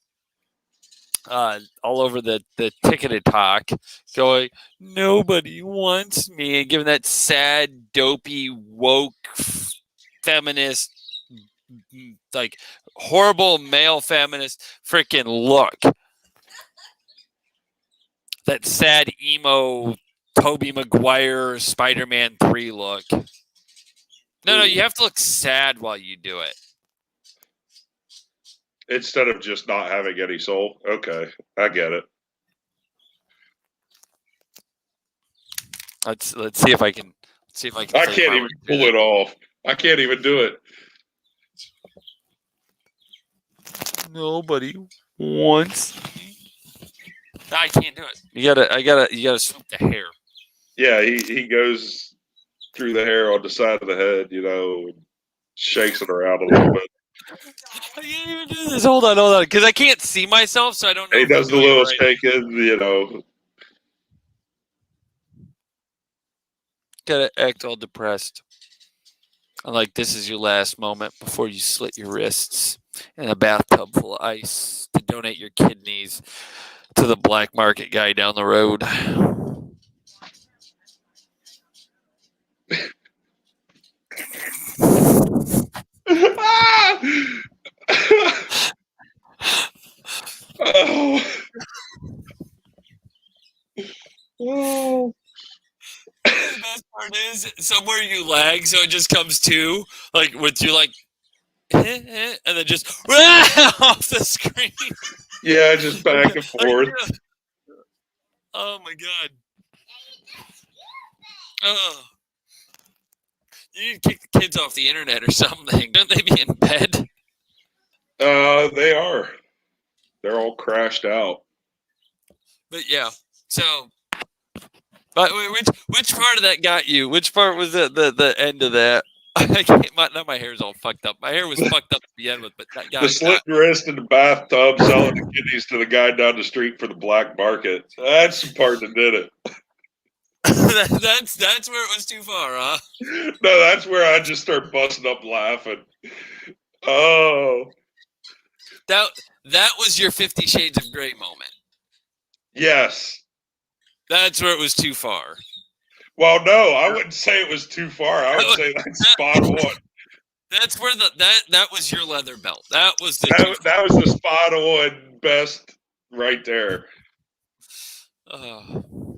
A: all over the ticketed talk going, nobody wants me, and giving that sad, dopey, woke, feminist, like horrible male feminist freaking look. That sad emo Tobey Maguire Spider-Man 3 look. No, you have to look sad while you do it.
B: Instead of just not having any soul. Okay, I get it.
A: Let's see if I can. I
B: can't even pull it off. I can't even do it.
A: Nobody wants me. I can't do it. You gotta swoop the hair.
B: Yeah, he goes through the hair on the side of the head, and shakes it around a little bit.
A: I can't even do this. Hold on, because I can't see myself, so I don't know.
B: He does the little shaking,
A: Gotta act all depressed. Like this is your last moment before you slit your wrists in a bathtub full of ice to donate your kidneys to the black market guy down the road.
B: Oh.
A: The best part is somewhere you lag, so it just comes to like with you like, and then just off the screen.
B: Yeah, just back and forth.
A: Oh my god. Oh. You need to kick the kids off the internet or something. Don't they be in bed?
B: They are. They're all crashed out.
A: But yeah, so. But which part of that got you? Which part was the end of that? I can't. Now my hair's all fucked up. My hair was fucked up to begin with, but
B: the slit wrist in the bathtub selling the kidneys to the guy down the street for the black market. That's the part that did it.
A: that's where it was too far, huh?
B: No, that's where I just start busting up laughing. Oh,
A: that was your 50 Shades of Grey moment.
B: Yes.
A: That's where it was too far.
B: Well, no, I wouldn't say it was too far. I would say that's spot on.
A: That's where that was your leather belt. That was the
B: that was the spot on best right there.
A: Oh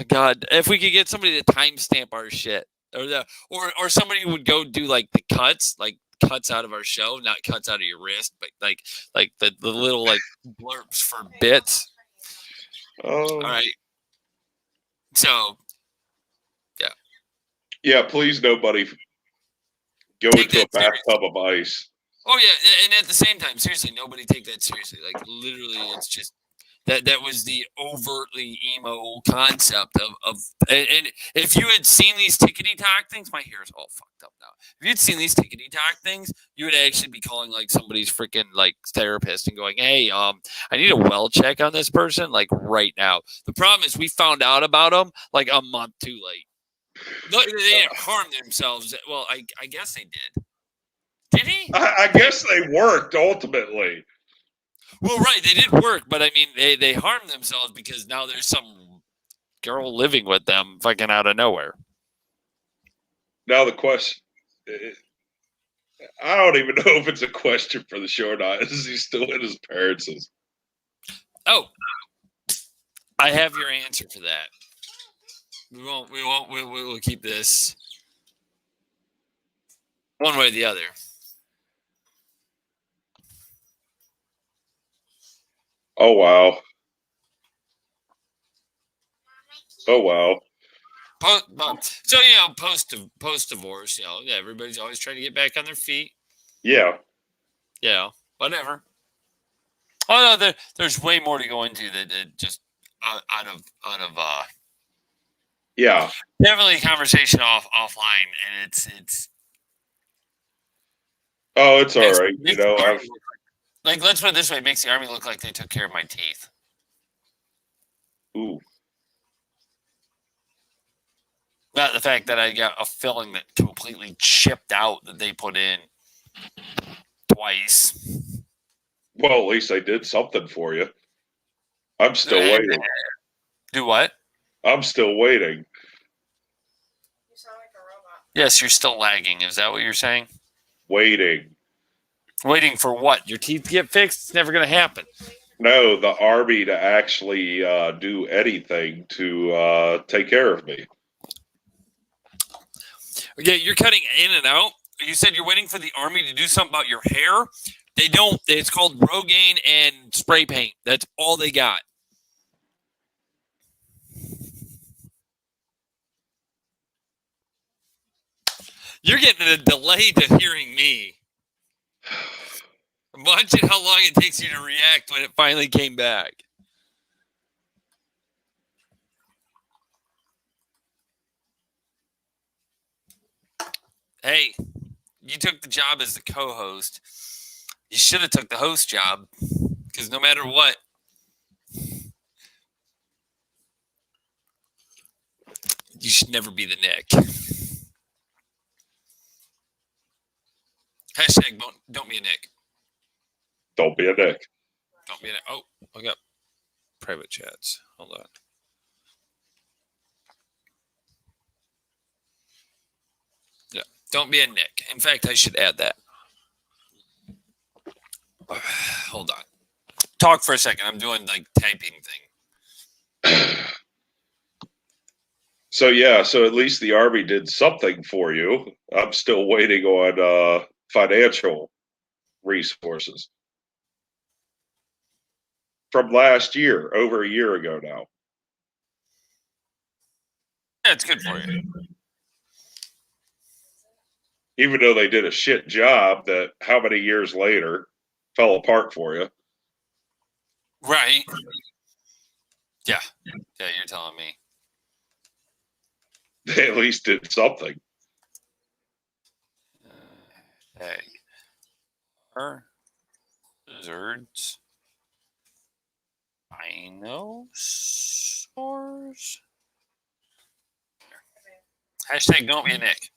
A: God! If we could get somebody to timestamp our shit, or somebody would go do like the cuts out of our show, not cuts out of your wrist, but like the little like blurps for bits.
B: Oh.
A: All right. So, yeah.
B: Yeah, please, nobody go into a bathtub of ice.
A: Oh, yeah. And at the same time, seriously, nobody take that seriously. Like, literally, it's just that was the overtly emo concept of and if you had seen these tickety-tock things, my hair is all fucked up now. If you'd seen these tickety-tock things, you would actually be calling like somebody's freaking like therapist and going, hey, I need a well check on this person like right now. The problem is we found out about them like a month too late. No, they didn't harm themselves. Well, I guess they did. Did he?
B: I guess they worked ultimately.
A: Well, right, they did work, but I mean, they harmed themselves because now there's some girl living with them fucking out of nowhere.
B: Now the question, I don't even know if it's a question for the show or not. Is he still in his parents'?
A: Oh, I have your answer for that. We'll keep this one way or the other.
B: Oh, wow. Oh, wow.
A: So, post-divorce, everybody's always trying to get back on their feet.
B: Yeah.
A: Yeah, whatever. Oh, no, there's way more to go into that just out of
B: yeah.
A: Definitely a conversation offline, and it's
B: oh, it's all right.
A: Like, let's put it this way: it makes the Army look like they took care of my teeth.
B: Ooh.
A: Not the fact that I got a filling that completely chipped out that they put in twice.
B: Well, at least they did something for you. I'm still waiting.
A: Do what?
B: I'm still waiting.
C: You sound like a robot.
A: Yes, you're still lagging. Is that what you're saying?
B: Waiting.
A: Waiting for what? Your teeth get fixed? It's never going to happen.
B: No, the Army to actually do anything to take care of me.
A: Okay, you're cutting in and out. You said you're waiting for the Army to do something about your hair. They don't. It's called Rogaine and spray paint. That's all they got. You're getting a delay to hearing me. I'm watching how long it takes you to react when it finally came back. Hey, you took the job as the co-host. You should have took the host job, because no matter what, you should never be the Nick. Hashtag don't be a Nick.
B: Don't be a Nick.
A: Don't be a Nick. Oh, I got private chats. Hold on. Yeah, don't be a Nick. In fact, I should add that. Hold on. Talk for a second. I'm doing like typing thing.
B: So yeah, so at least the Army did something for you. I'm still waiting on financial resources from last year, over a year ago now.
A: Yeah, it's good for you.
B: Even though they did a shit job that how many years later fell apart for you.
A: Right. Yeah. Yeah, you're telling me.
B: They at least did something.
A: Hey. Lizards. Dinosaurs. Hashtag don't be a Nick.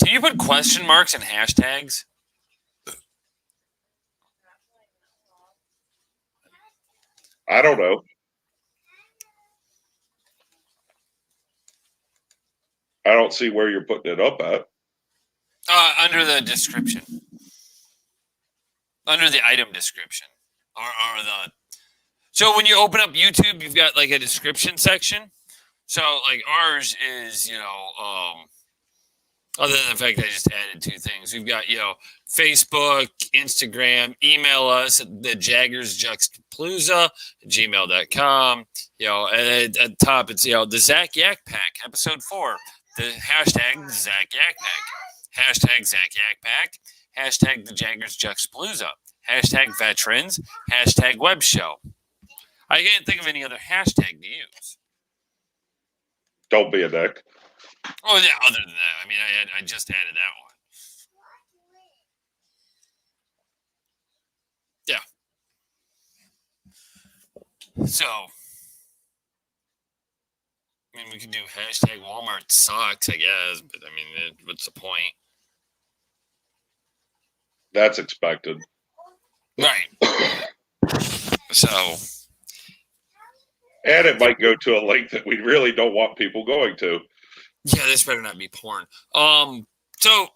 A: Can you put question marks and hashtags?
B: I don't know. I don't see where you're putting it up at.
A: Under the description. Under the item description. Or the... So when you open up YouTube, you've got like a description section. So like ours is, other than the fact that I just added 2 things, we've got, Facebook, Instagram, email us at thejaggersjuxtaplooza at gmail.com. And at the top, it's, the Zac Yak Pac, episode 4, the hashtag Zac Yak Pac, hashtag Zac Yak Pac, hashtag the Jaggers Juxtaplooza, hashtag veterans, hashtag web show. I can't think of any other hashtag to use.
B: Don't be a Nick.
A: Oh, yeah, other than that. I mean, I just added that one. Yeah. So, I mean, we could do hashtag Walmart sucks, I guess, but I mean, what's the point?
B: That's expected.
A: Right. So.
B: And it might go to a link that we really don't want people going to.
A: Yeah, this better not be porn. So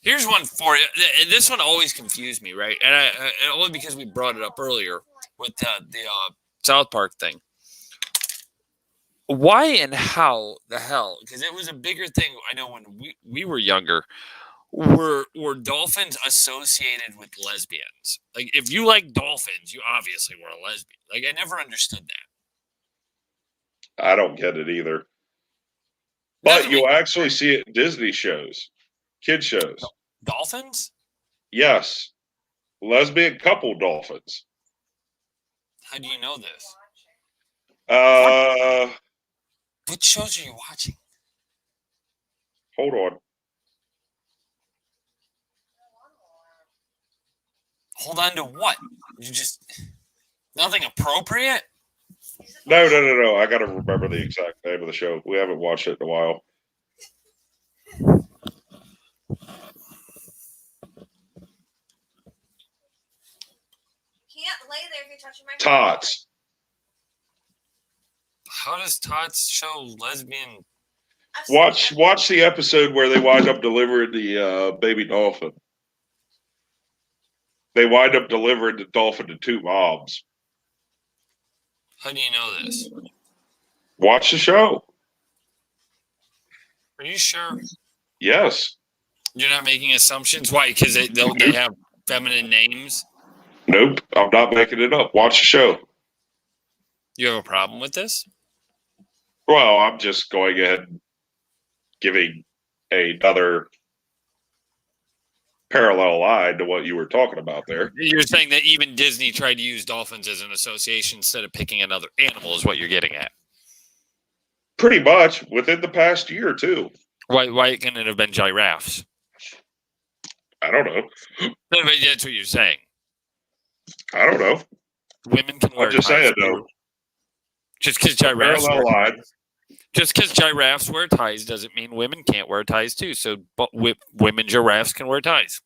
A: here's one for you. This one always confused me, right? And only because we brought it up earlier with the South Park thing. Why and how the hell? Because it was a bigger thing. I know when we were younger. Were dolphins associated with lesbians? Like, if you like dolphins, you obviously were a lesbian. Like, I never understood that.
B: I don't get it either. But you'll actually see it in Disney shows, kid shows.
A: Dolphins?
B: Yes. Lesbian couple dolphins.
A: How do you know this? What shows are you watching?
B: Hold on.
A: Hold on to what? You just... Nothing appropriate?
B: No. I got to remember the exact name of the show. We haven't watched it in a while.
C: Can't lay there if you're touching my
B: Tots.
A: How does Tots show lesbian?
B: Watch the episode where they wind up delivering the baby dolphin. They wind up delivering the dolphin to 2 moms.
A: How do you know this?
B: Watch the show.
A: Are you sure?
B: Yes.
A: You're not making assumptions? Why? Because they have feminine names?
B: Nope. I'm not making it up. Watch the show.
A: You have a problem with this?
B: Well, I'm just going ahead and giving another parallel line to what you were talking about there.
A: You're saying that even Disney tried to use dolphins as an association instead of picking another animal is what you're getting at.
B: Pretty much within the past year, too.
A: Why couldn't it have been giraffes?
B: I don't know.
A: No, but that's what you're saying.
B: I don't know.
A: Women can wear
B: I'm just
A: ties
B: saying, though.
A: Just because giraffes wear ties doesn't mean women can't wear ties too. So, but women giraffes can wear ties.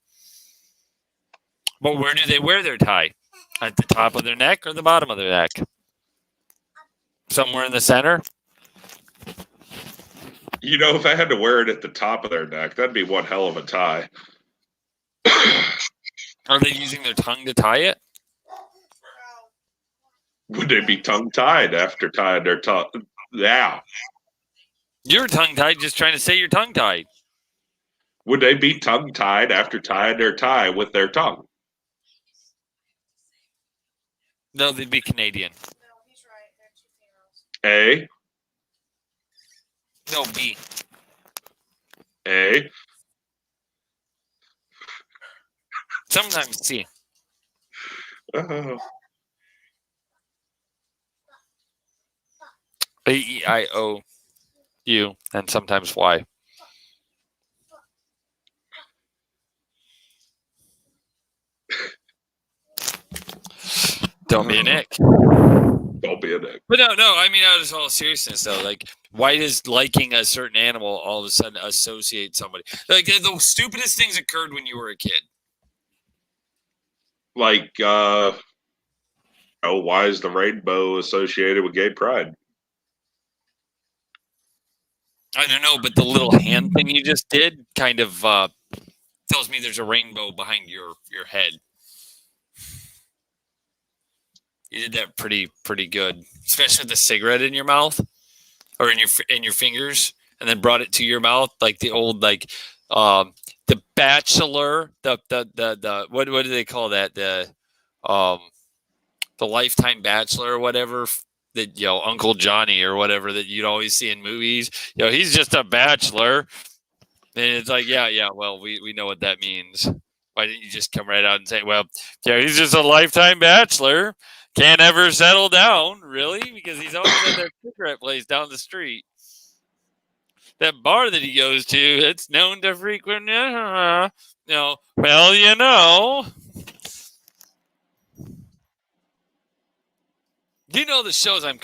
A: But where do they wear their tie? At the top of their neck or the bottom of their neck? Somewhere in the center?
B: You know, if they had to wear it at the top of their neck, that'd be one hell of a tie.
A: Are they using their tongue to tie it?
B: Would they be tongue-tied after tying their tongue? Yeah.
A: You're tongue-tied just trying to say you're tongue-tied.
B: Would they be tongue-tied after tying their tie with their tongue?
A: No, they'd be Canadian.
C: No, he's right. They're 2 females.
B: A.
A: No, B.
B: A.
A: Sometimes C. A-E-I-O-U, and sometimes Y. Don't be a Nick.
B: Don't be a Nick.
A: But no. I mean, out of all seriousness, though, like, why does liking a certain animal all of a sudden associate somebody? Like, the stupidest things occurred when you were a kid.
B: Like, why is the rainbow associated with gay pride?
A: I don't know, but the little hand thing you just did kind of tells me there's a rainbow behind your head. You did that pretty good, especially with the cigarette in your mouth or in your fingers, and then brought it to your mouth like the old the Bachelor, the what do they call that, the Lifetime Bachelor or whatever, that Uncle Johnny or whatever that you'd always see in movies. He's just a bachelor, and it's like yeah. Well, we know what that means. Why didn't you just come right out and say, well, yeah, he's just a lifetime bachelor. Can't ever settle down, really, because he's always at that cigarette place down the street. That bar that he goes to, it's known to frequent. Well, you know the shows I'm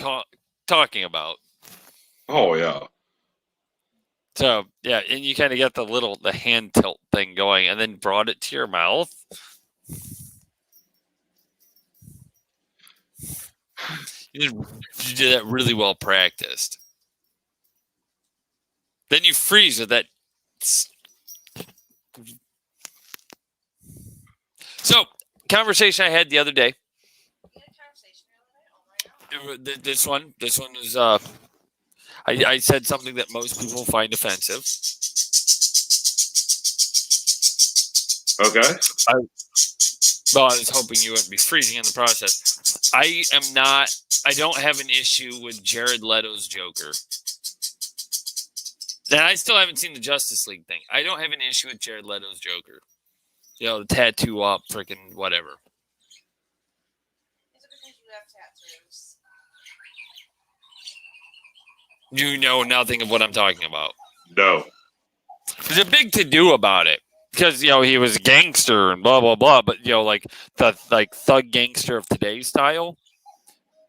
A: talking about.
B: Oh, yeah.
A: So, yeah, and you kind of get the hand tilt thing going and then brought it to your mouth. You did that really well practiced. Then you freeze with that. So, conversation I had the other day. This one is I said something that most people find offensive.
B: Okay.
A: I was hoping you wouldn't be freezing in the process. I don't have an issue with Jared Leto's Joker. And I still haven't seen the Justice League thing. I don't have an issue with Jared Leto's Joker. The tattoo up, freaking whatever.
C: Is it because you have tattoos?
A: You know nothing of what I'm talking about.
B: No.
A: There's a big to-do about it. Because, he was a gangster and blah, blah, blah. But, like the thug gangster of today's style.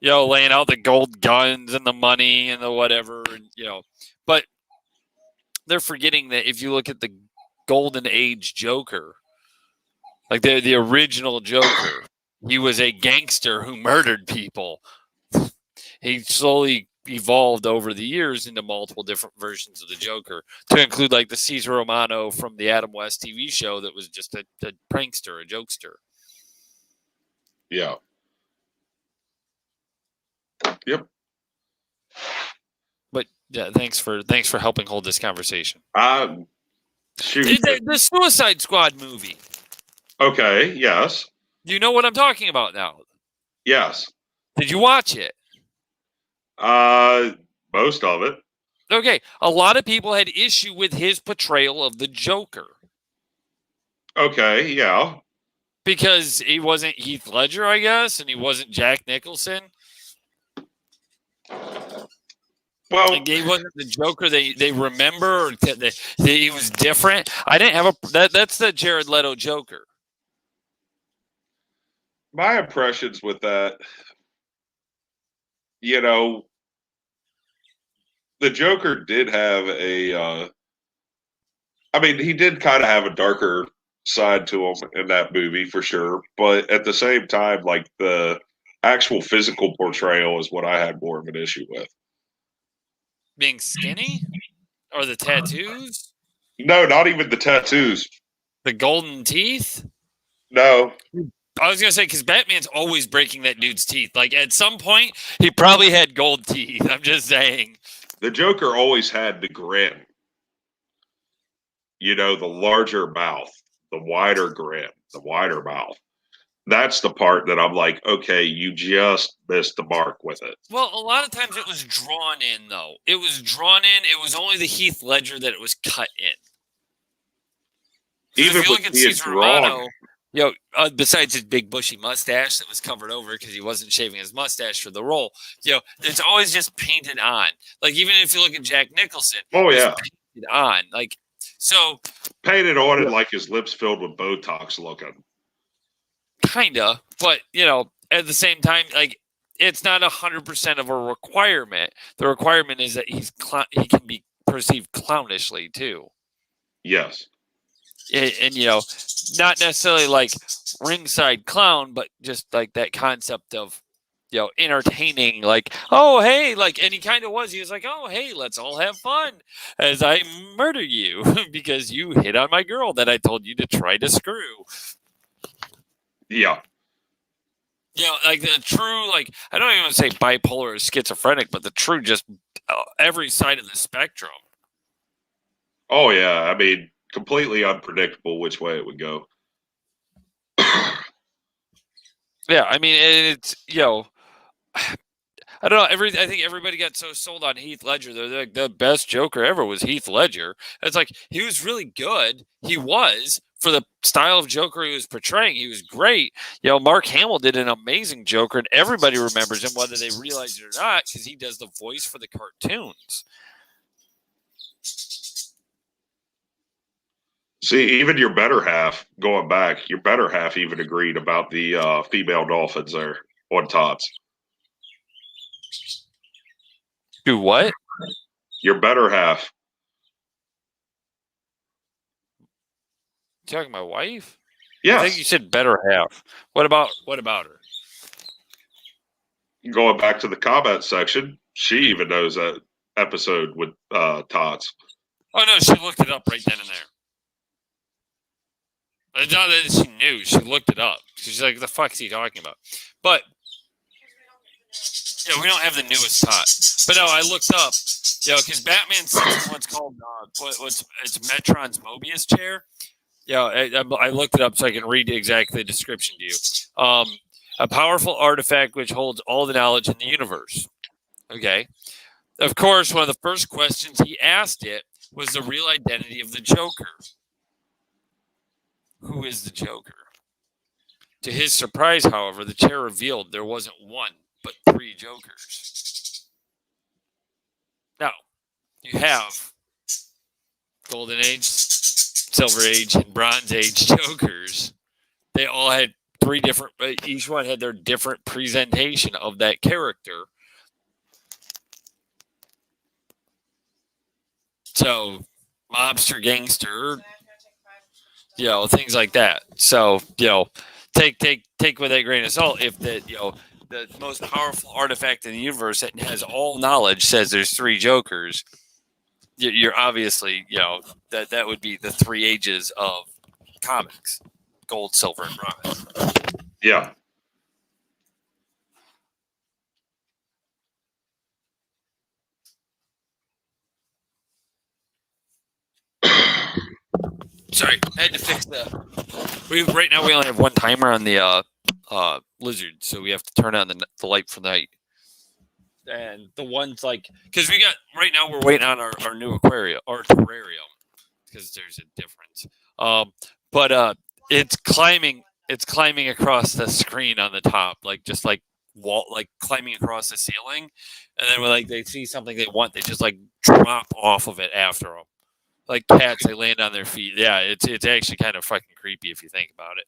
A: Laying out the gold guns and the money and the whatever. And, but they're forgetting that if you look at the Golden Age Joker, like the original Joker, he was a gangster who murdered people. He slowly evolved over the years into multiple different versions of the Joker, to include like the Cesar Romano from the Adam West TV show that was just a prankster, a jokester.
B: Yeah. Yep.
A: But yeah, thanks for helping hold this conversation.
B: Shoot.
A: The Suicide Squad movie.
B: Okay. Yes.
A: You know what I'm talking about now.
B: Yes.
A: Did you watch it?
B: Most of it.
A: Okay. A lot of people had issue with his portrayal of the Joker.
B: Okay. Yeah.
A: Because he wasn't Heath Ledger, I guess, and he wasn't Jack Nicholson.
B: Well,
A: like he wasn't the Joker they remember. Or he was different. I didn't have that's the Jared Leto Joker.
B: My impressions with that, the Joker did have he did kind of have a darker side to him in that movie for sure. But at the same time, like the actual physical portrayal is what I had more of an issue with.
A: Being skinny? Or the tattoos?
B: No, not even the tattoos.
A: The golden teeth?
B: No.
A: I was going to say, because Batman's always breaking that dude's teeth. Like, at some point, he probably had gold teeth. I'm just saying.
B: The Joker always had the grin. The larger mouth, the wider grin, the wider mouth. That's the part that I'm like, okay, you just missed the mark with it.
A: Well, a lot of times it was drawn in, though. It was drawn in. It was only the Heath Ledger that it was cut in.
B: Even if you look at Cesar Romano,
A: besides his big bushy mustache that was covered over because he wasn't shaving his mustache for the role, it's always just painted on. Like, even if you look at Jack Nicholson, painted on. Like, so
B: painted on and like his lips filled with Botox looking.
A: Kinda, but at the same time, like, it's not 100% of a requirement. The requirement is that he can be perceived clownishly too.
B: Yes.
A: And not necessarily like ringside clown, but just like that concept of entertaining, like, oh hey, like, and he kind of was. He was like, oh hey, let's all have fun as I murder you because you hit on my girl that I told you to try to screw.
B: Yeah.
A: Like the true, like, I don't even want to say bipolar or schizophrenic, but the true, just every side of the spectrum.
B: Oh yeah, I mean, completely unpredictable which way it would go.
A: Yeah, I mean, it's I don't know. I think everybody got so sold on Heath Ledger. They're like, the best Joker ever was Heath Ledger. It's like, he was really good. He was, for the style of Joker he was portraying. He was great. Mark Hamill did an amazing Joker, and everybody remembers him, whether they realize it or not, because he does the voice for the cartoons.
B: See, even your better half, going back, your better half even agreed about the female dolphins there on Tots.
A: Do what?
B: Your better half.
A: You talking my wife?
B: Yeah.
A: I think you said better half. What about her?
B: Going back to the comment section, she even knows that episode with Tots.
A: Oh no, she looked it up right then and there. It's not that she knew; she looked it up. She's like, "The fuck is he talking about?" But we don't have the newest Tots. But no, I looked up, because Batman sits in what's called it's Metron's Mobius chair. I looked it up so I can read exactly the description to you. A powerful artifact which holds all the knowledge in the universe. Okay. Of course, one of the first questions he asked it was the real identity of the Joker. Who is the Joker? To his surprise, however, the chair revealed there wasn't one, but 3 Jokers. Now, you have Golden Age, Silver Age, and Bronze Age Jokers. They all had 3 different, each one had their different presentation of that character. So, mobster, gangster, things like that. So, take with that grain of salt. If the most powerful artifact in the universe that has all knowledge says there's 3 Jokers, you're obviously, that would be the 3 ages of comics: gold, silver, and bronze.
B: Yeah.
A: Sorry, I had to fix that. Right now we only have one timer on the lizard, so we have to turn on the light for the night. And the ones like, because right now we're waiting on our new aquarium or terrarium, because there's a difference. But it's climbing across the screen on the top, like just like climbing across the ceiling, and then when they see something they want, they just like drop off of it after them. Like cats, they land on their feet. Yeah, it's actually kind of fucking creepy if you think about it.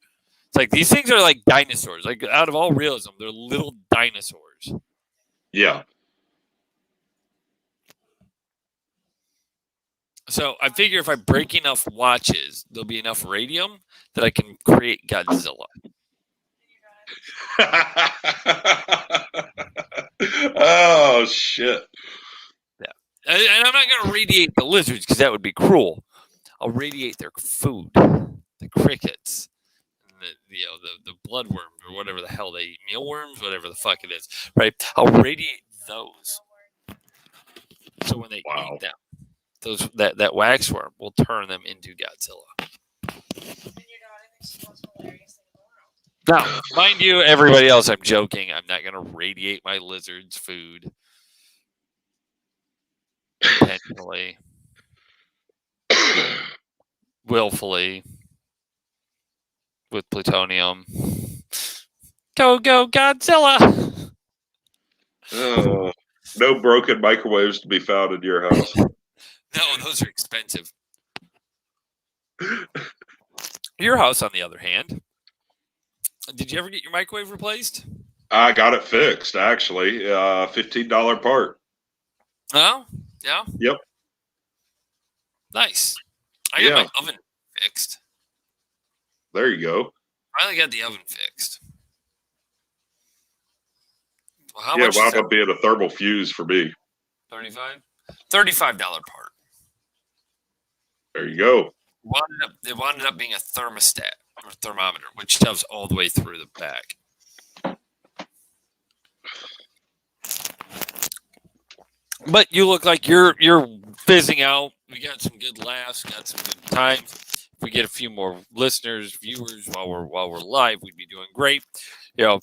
A: It's like these things are like dinosaurs. Like, out of all realism, they're little dinosaurs.
B: Yeah. So
A: So I figure if I break enough watches, there'll be enough radium that I can create Godzilla.
B: Oh, shit.
A: Yeah. And I'm not going to radiate the lizards because that would be cruel. I'll radiate their food, the crickets, the bloodworms or whatever the hell they eat, mealworms, whatever the fuck it is, right? I'll radiate those. So when they eat them, that waxworm will turn them into Godzilla. Now, mind you, everybody else, I'm joking. I'm not going to radiate my lizard's food intentionally, willfully, with plutonium. Go Godzilla!
B: No broken microwaves to be found in your house.
A: No, those are expensive. Your house, on the other hand, did you ever get your microwave replaced?
B: I got it fixed, actually. $15 part.
A: Oh, yeah?
B: Yep.
A: Nice. I got my oven fixed.
B: There you go.
A: I finally got the oven fixed. Well, how
B: much?
A: Much
B: wound up being a thermal fuse for me.
A: $35 part.
B: There you go.
A: It wound up being a thermostat or thermometer, which shoves all the way through the back. But you look like you're fizzing out. We got some good laughs, got some good times. If we get a few more listeners, viewers while we're live, we'd be doing great. You know,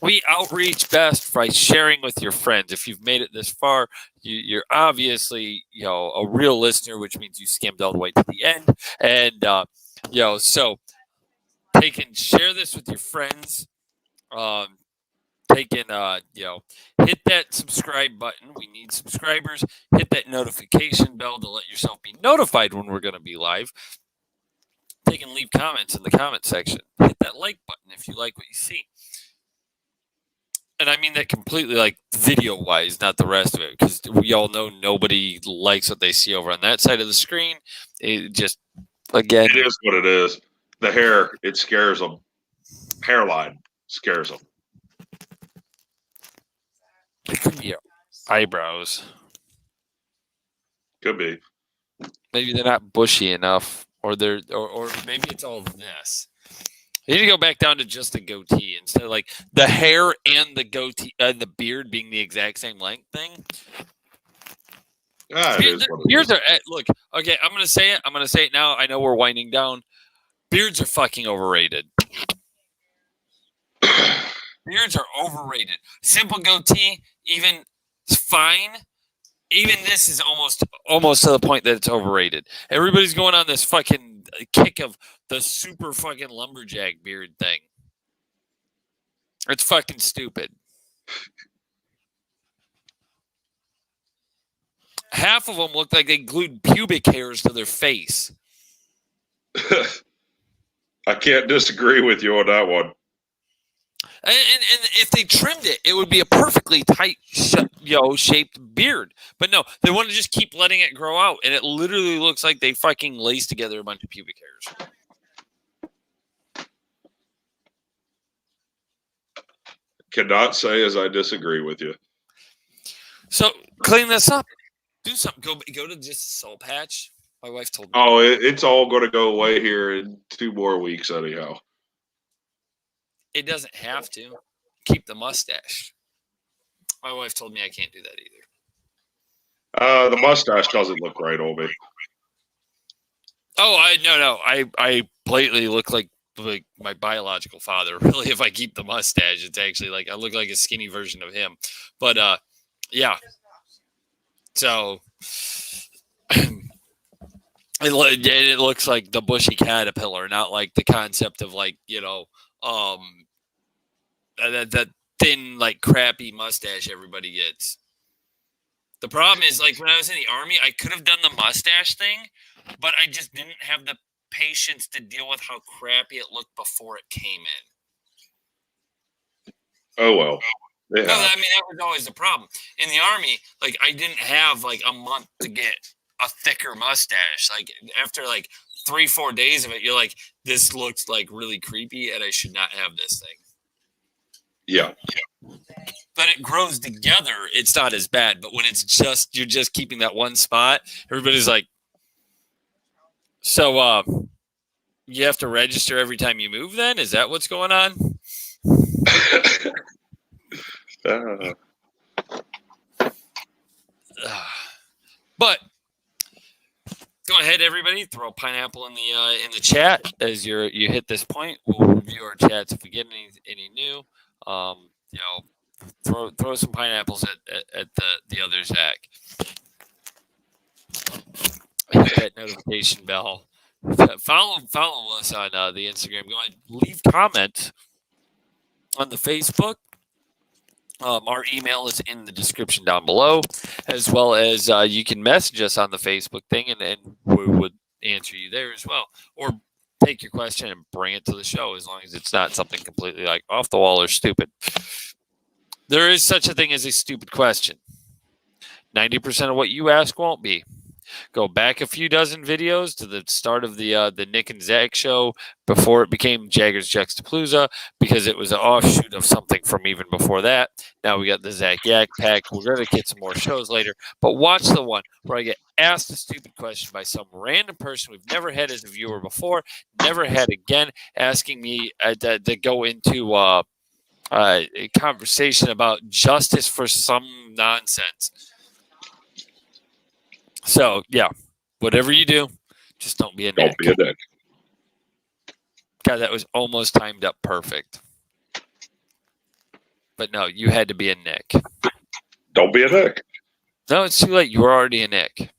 A: we outreach best by sharing with your friends. If you've made it this far, you're obviously, a real listener, which means you skimmed all the way to the end. And, so share this with your friends. Hit that subscribe button. We need subscribers. Hit that notification bell to let yourself be notified when we're going to be live. Leave comments in the comment section. Hit that like button if you like what you see. And I mean that completely, like, video-wise, not the rest of it, because we all know nobody likes what they see over on that side of the screen. It just, again...
B: It is what it is. The hair, it scares them. Hairline scares them.
A: It could be your eyebrows.
B: Could be.
A: Maybe they're not bushy enough, or maybe it's all this. You need to go back down to just a goatee instead of like the hair and the goatee and the beard being the exact same length thing. Beards are look. Okay, I'm gonna say it. I'm gonna say it now. I know we're winding down. Beards are fucking overrated. Beards are overrated. Simple goatee, even fine. Even this is almost to the point that it's overrated. Everybody's going on this fucking kick of the super fucking lumberjack beard thing. It's fucking stupid. Half of them look like they glued pubic hairs to their face.
B: I can't disagree with you on that one.
A: And if they trimmed it, it would be a perfectly tight, shaped beard. But no, they want to just keep letting it grow out, and it literally looks like they fucking laced together a bunch of pubic hairs.
B: Cannot say as I disagree with you.
A: So clean this up. Do something. Go to just a soul patch. My wife told me.
B: Oh, it's all going to go away here in 2 more weeks anyhow.
A: It doesn't have to. Keep the mustache. My wife told me I can't do that either.
B: The mustache doesn't look right on me.
A: Oh, I blatantly look like my biological father. Really, if I keep the mustache, it's actually like I look like a skinny version of him. But yeah. So it looks like the bushy caterpillar, not like the concept of like that thin, like, crappy mustache everybody gets. The problem is, like, when I was in the Army, I could have done the mustache thing, but I just didn't have the patience to deal with how crappy it looked before it came in.
B: Oh, well. Yeah.
A: No, I mean, that was always the problem. In the Army, like, I didn't have, like, a month to get a thicker mustache. Like, after, like, 3-4 days of it, you're like, this looks, like, really creepy, and I should not have this thing.
B: Yeah.
A: But it grows together. It's not as bad. But when it's just, you're just keeping that one spot, everybody's like, so you have to register every time you move then? Is that what's going on? But go ahead, everybody. Throw a pineapple in the chat as you hit this point. We'll review our chats if we get any new. Throw some pineapples at the other Zach. Hit that notification bell. Follow us on the Instagram. Go ahead, leave comments on the Facebook. Our email is in the description down below, as well as you can message us on the Facebook thing, and we would answer you there as well. Or take your question and bring it to the show, as long as it's not something completely like off the wall or stupid. There is such a thing as a stupid question. 90% of what you ask won't be. Go back a few dozen videos to the start of the Nick and Zac Show before it became Jaggers Juxtaplooza, because it was an offshoot of something from even before that. Now we got the Zac Yak Pac. We're going to get some more shows later, but watch the one where I get asked a stupid question by some random person we've never had as a viewer before, never had again, asking me to go into a conversation about justice for some nonsense. So, yeah, whatever you do, just don't be a
B: Don't
A: Nick.
B: be a Nick.
A: God, that was almost timed up perfect. But no, you had to be a Nick.
B: Don't be a Nick.
A: No, it's too late. You were already a Nick.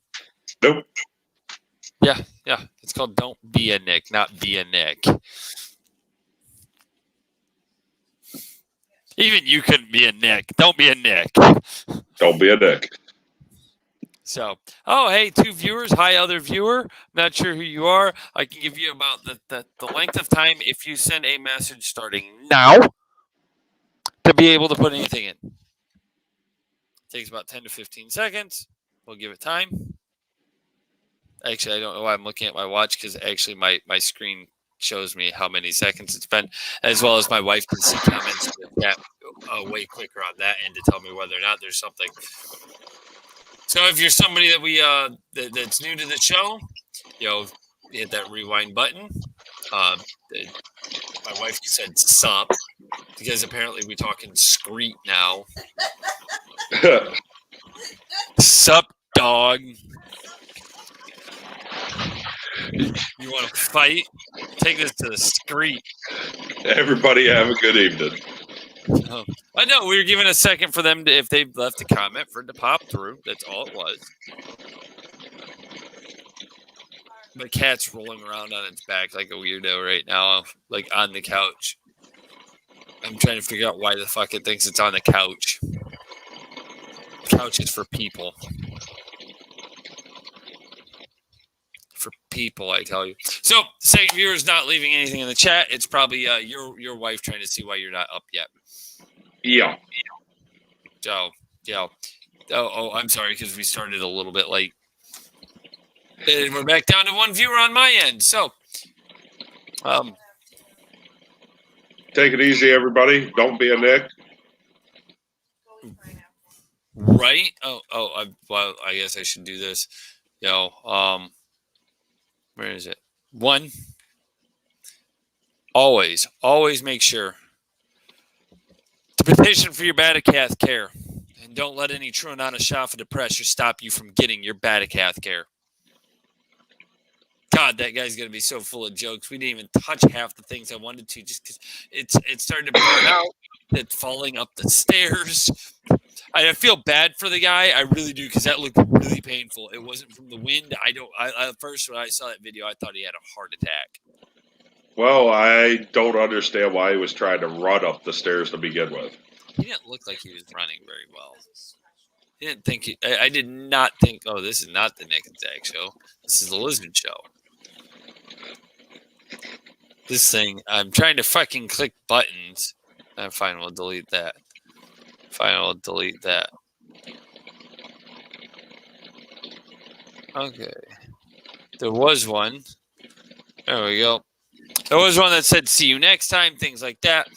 B: Nope.
A: Yeah. It's called Don't Be a Nick, not Be a Nick. Even you couldn't be a Nick. Don't be a Nick.
B: Don't be a Nick.
A: So, oh, hey, 2 viewers. Hi, other viewer. Not sure who you are. I can give you about the length of time if you send a message starting now to be able to put anything in. It takes about 10 to 15 seconds. We'll give it time. Actually, I don't know why I'm looking at my watch, because actually my screen shows me how many seconds it's been, as well as my wife can see comments way quicker on that end to tell me whether or not there's something. So if you're somebody that we that's new to the show, hit that rewind button. My wife said sup, because apparently we talking screet now. Sup, dog. You want to fight? Take this to the street.
B: Everybody have a good evening.
A: I know, we were giving a second for them to, if they've left a comment, for it to pop through. That's all it was. My cat's rolling around on its back like a weirdo right now, like on the couch. I'm trying to figure out why the fuck it thinks it's on the couch. The couch is for people. For people, I tell you. So, second viewer's not leaving anything in the chat. It's probably your wife trying to see why you're not up yet.
B: Yeah.
A: So, yeah. Oh, I'm sorry, because we started a little bit late. And we're back down to 1 viewer on my end. So,
B: take it easy, everybody. Don't be a Nick.
A: Right? Well, I guess I should do this. Where is it? 1. Always make sure to petition for your Batacath care. And don't let any true non-Ashafa pressure stop you from getting your Batacath care. God, that guy's going to be so full of jokes. We didn't even touch half the things I wanted to, just because it started to burn out. It's falling up the stairs. I feel bad for the guy. I really do, because that looked really painful. It wasn't from the wind. At first, when I saw that video, I thought he had a heart attack.
B: Well, I don't understand why he was trying to run up the stairs to begin with.
A: He didn't look like he was running very well. He didn't think. I did not think. Oh, this is not the Nick and Zac Show. This is the Lizard Show. This thing. I'm trying to fucking click buttons. Fine, we'll delete that. Okay. There was one. There we go. There was one that said, see you next time, things like that.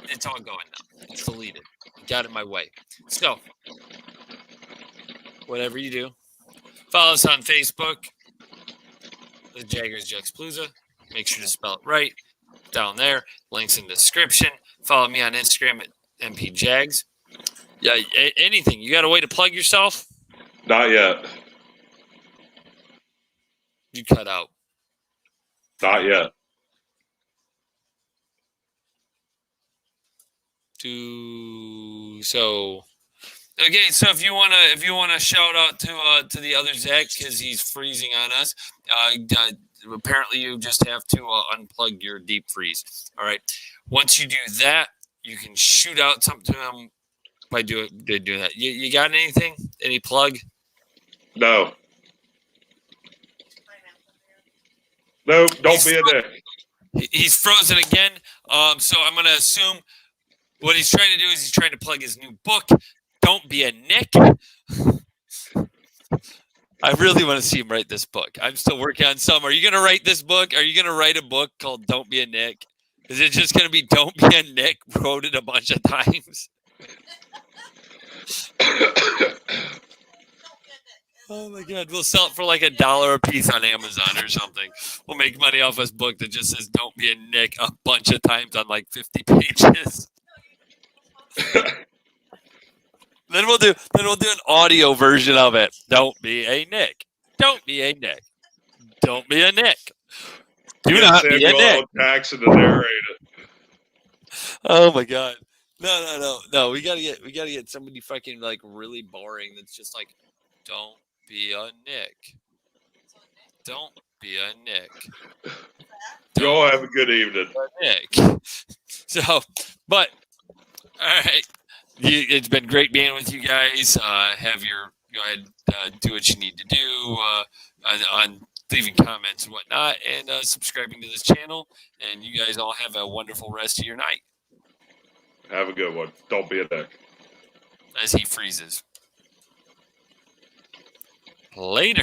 A: It's all gone now. It's deleted. Got in my way. So, whatever you do, follow us on Facebook, the Jaggers Juxtaplooza. Make sure to spell it right. Down there. Links in the description. Follow me on Instagram at MPJags. Yeah, anything. You got a way to plug yourself?
B: Not yet.
A: You cut out.
B: Not yet.
A: So if you wanna shout out to the other Zac, because he's freezing on us, apparently you just have to unplug your deep freeze. All right. Once you do that, you can shoot out something to them by doing that. You got anything? Any plug?
B: No. Nope. Don't be a dick.
A: He's frozen again. So I'm going to assume what he's trying to do is he's trying to plug his new book, Don't Be a Nick. I really want to see him write this book. I'm still working on some. Are you going to write this book? Are you going to write a book called Don't Be a Nick? Is it just going to be Don't Be a Nick quoted a bunch of times? Oh my God. We'll sell it for like $1 a piece on Amazon or something. We'll make money off this book that just says Don't Be a Nick a bunch of times on like 50 pages. Then we'll do an audio version of it. Don't be a Nick. Don't be a Nick. Don't be a Nick. Do not be a Nick.
B: Jackson to narrate it.
A: Oh my God. No. We gotta get somebody fucking like really boring that's just like, don't be a Nick. Don't be a Nick.
B: Y'all have a good evening.
A: Nick. So, but all right. It's been great being with you guys. Go ahead, do what you need to do on leaving comments and whatnot, and subscribing to this channel. And you guys all have a wonderful rest of your night.
B: Have a good one. Don't be a dick.
A: As he freezes. Later.